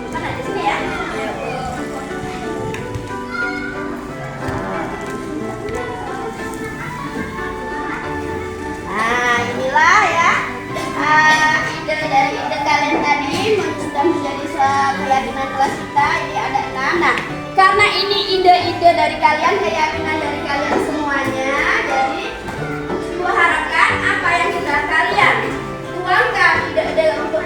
Mana di sini ya? Nah, inilah ya ide dari ide kalian tadi sudah menjadi keyakinan kelas kita. Ini ada 6. Nah, karena ini ide-ide dari kalian, keyakinan dari kalian semuanya, jadi gua harapkan apa yang sudah kalian tuangkan ide-ide untuk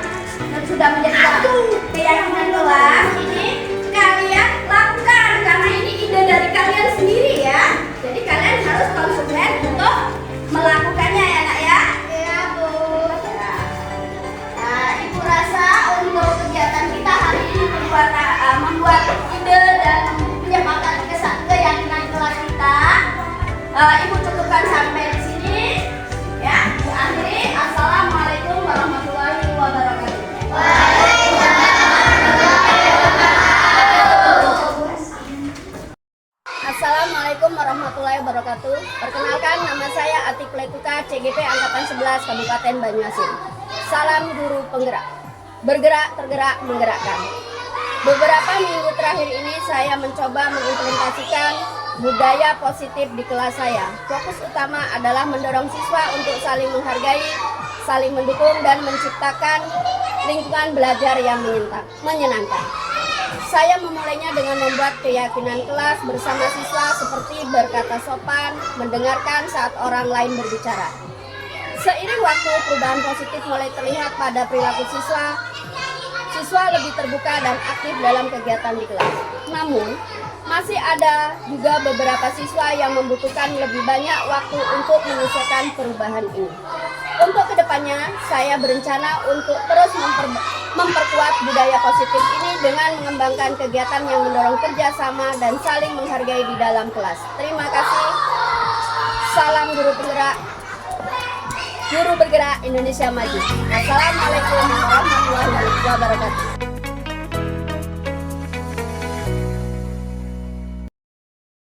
yang sudah menjadi satu keyakinan kelas ini kalian lakukan, karena ini ide dari kalian sendiri ya. Jadi kalian harus konsisten untuk melakukannya ya nak ya. Iya Bu. Nah, Ibu rasa untuk kegiatan kita hari ini membuat ide dan menyempurnakan keyakinan kelas kita. Ibu cukupkan sampai di sini ya. Ibu akhiri. Assalamualaikum warahmatullahi wabarakatuh. Assalamualaikum warahmatullahi wabarakatuh. Perkenalkan, nama saya Atik Letuka, CGP Angkatan 11 Kabupaten Banyuasin. Salam guru penggerak. Bergerak, tergerak, menggerakkan. Beberapa minggu terakhir ini saya mencoba mengimplementasikan budaya positif di kelas saya. Fokus utama adalah mendorong siswa untuk saling menghargai, saling mendukung, dan menciptakan lingkungan belajar yang menyenangkan. Saya memulainya dengan membuat keyakinan kelas bersama siswa seperti berkata sopan, mendengarkan saat orang lain berbicara. Seiring waktu, perubahan positif mulai terlihat pada perilaku siswa. Siswa lebih terbuka dan aktif dalam kegiatan di kelas. Namun, masih ada juga beberapa siswa yang membutuhkan lebih banyak waktu untuk menyesuaikan perubahan ini. Untuk kedepannya, saya berencana untuk terus memperkuat budaya positif ini dengan mengembangkan kegiatan yang mendorong kerjasama dan saling menghargai di dalam kelas. Terima kasih. Salam guru penggerak. Guru bergerak Indonesia Maju. Assalamualaikum warahmatullahi wabarakatuh.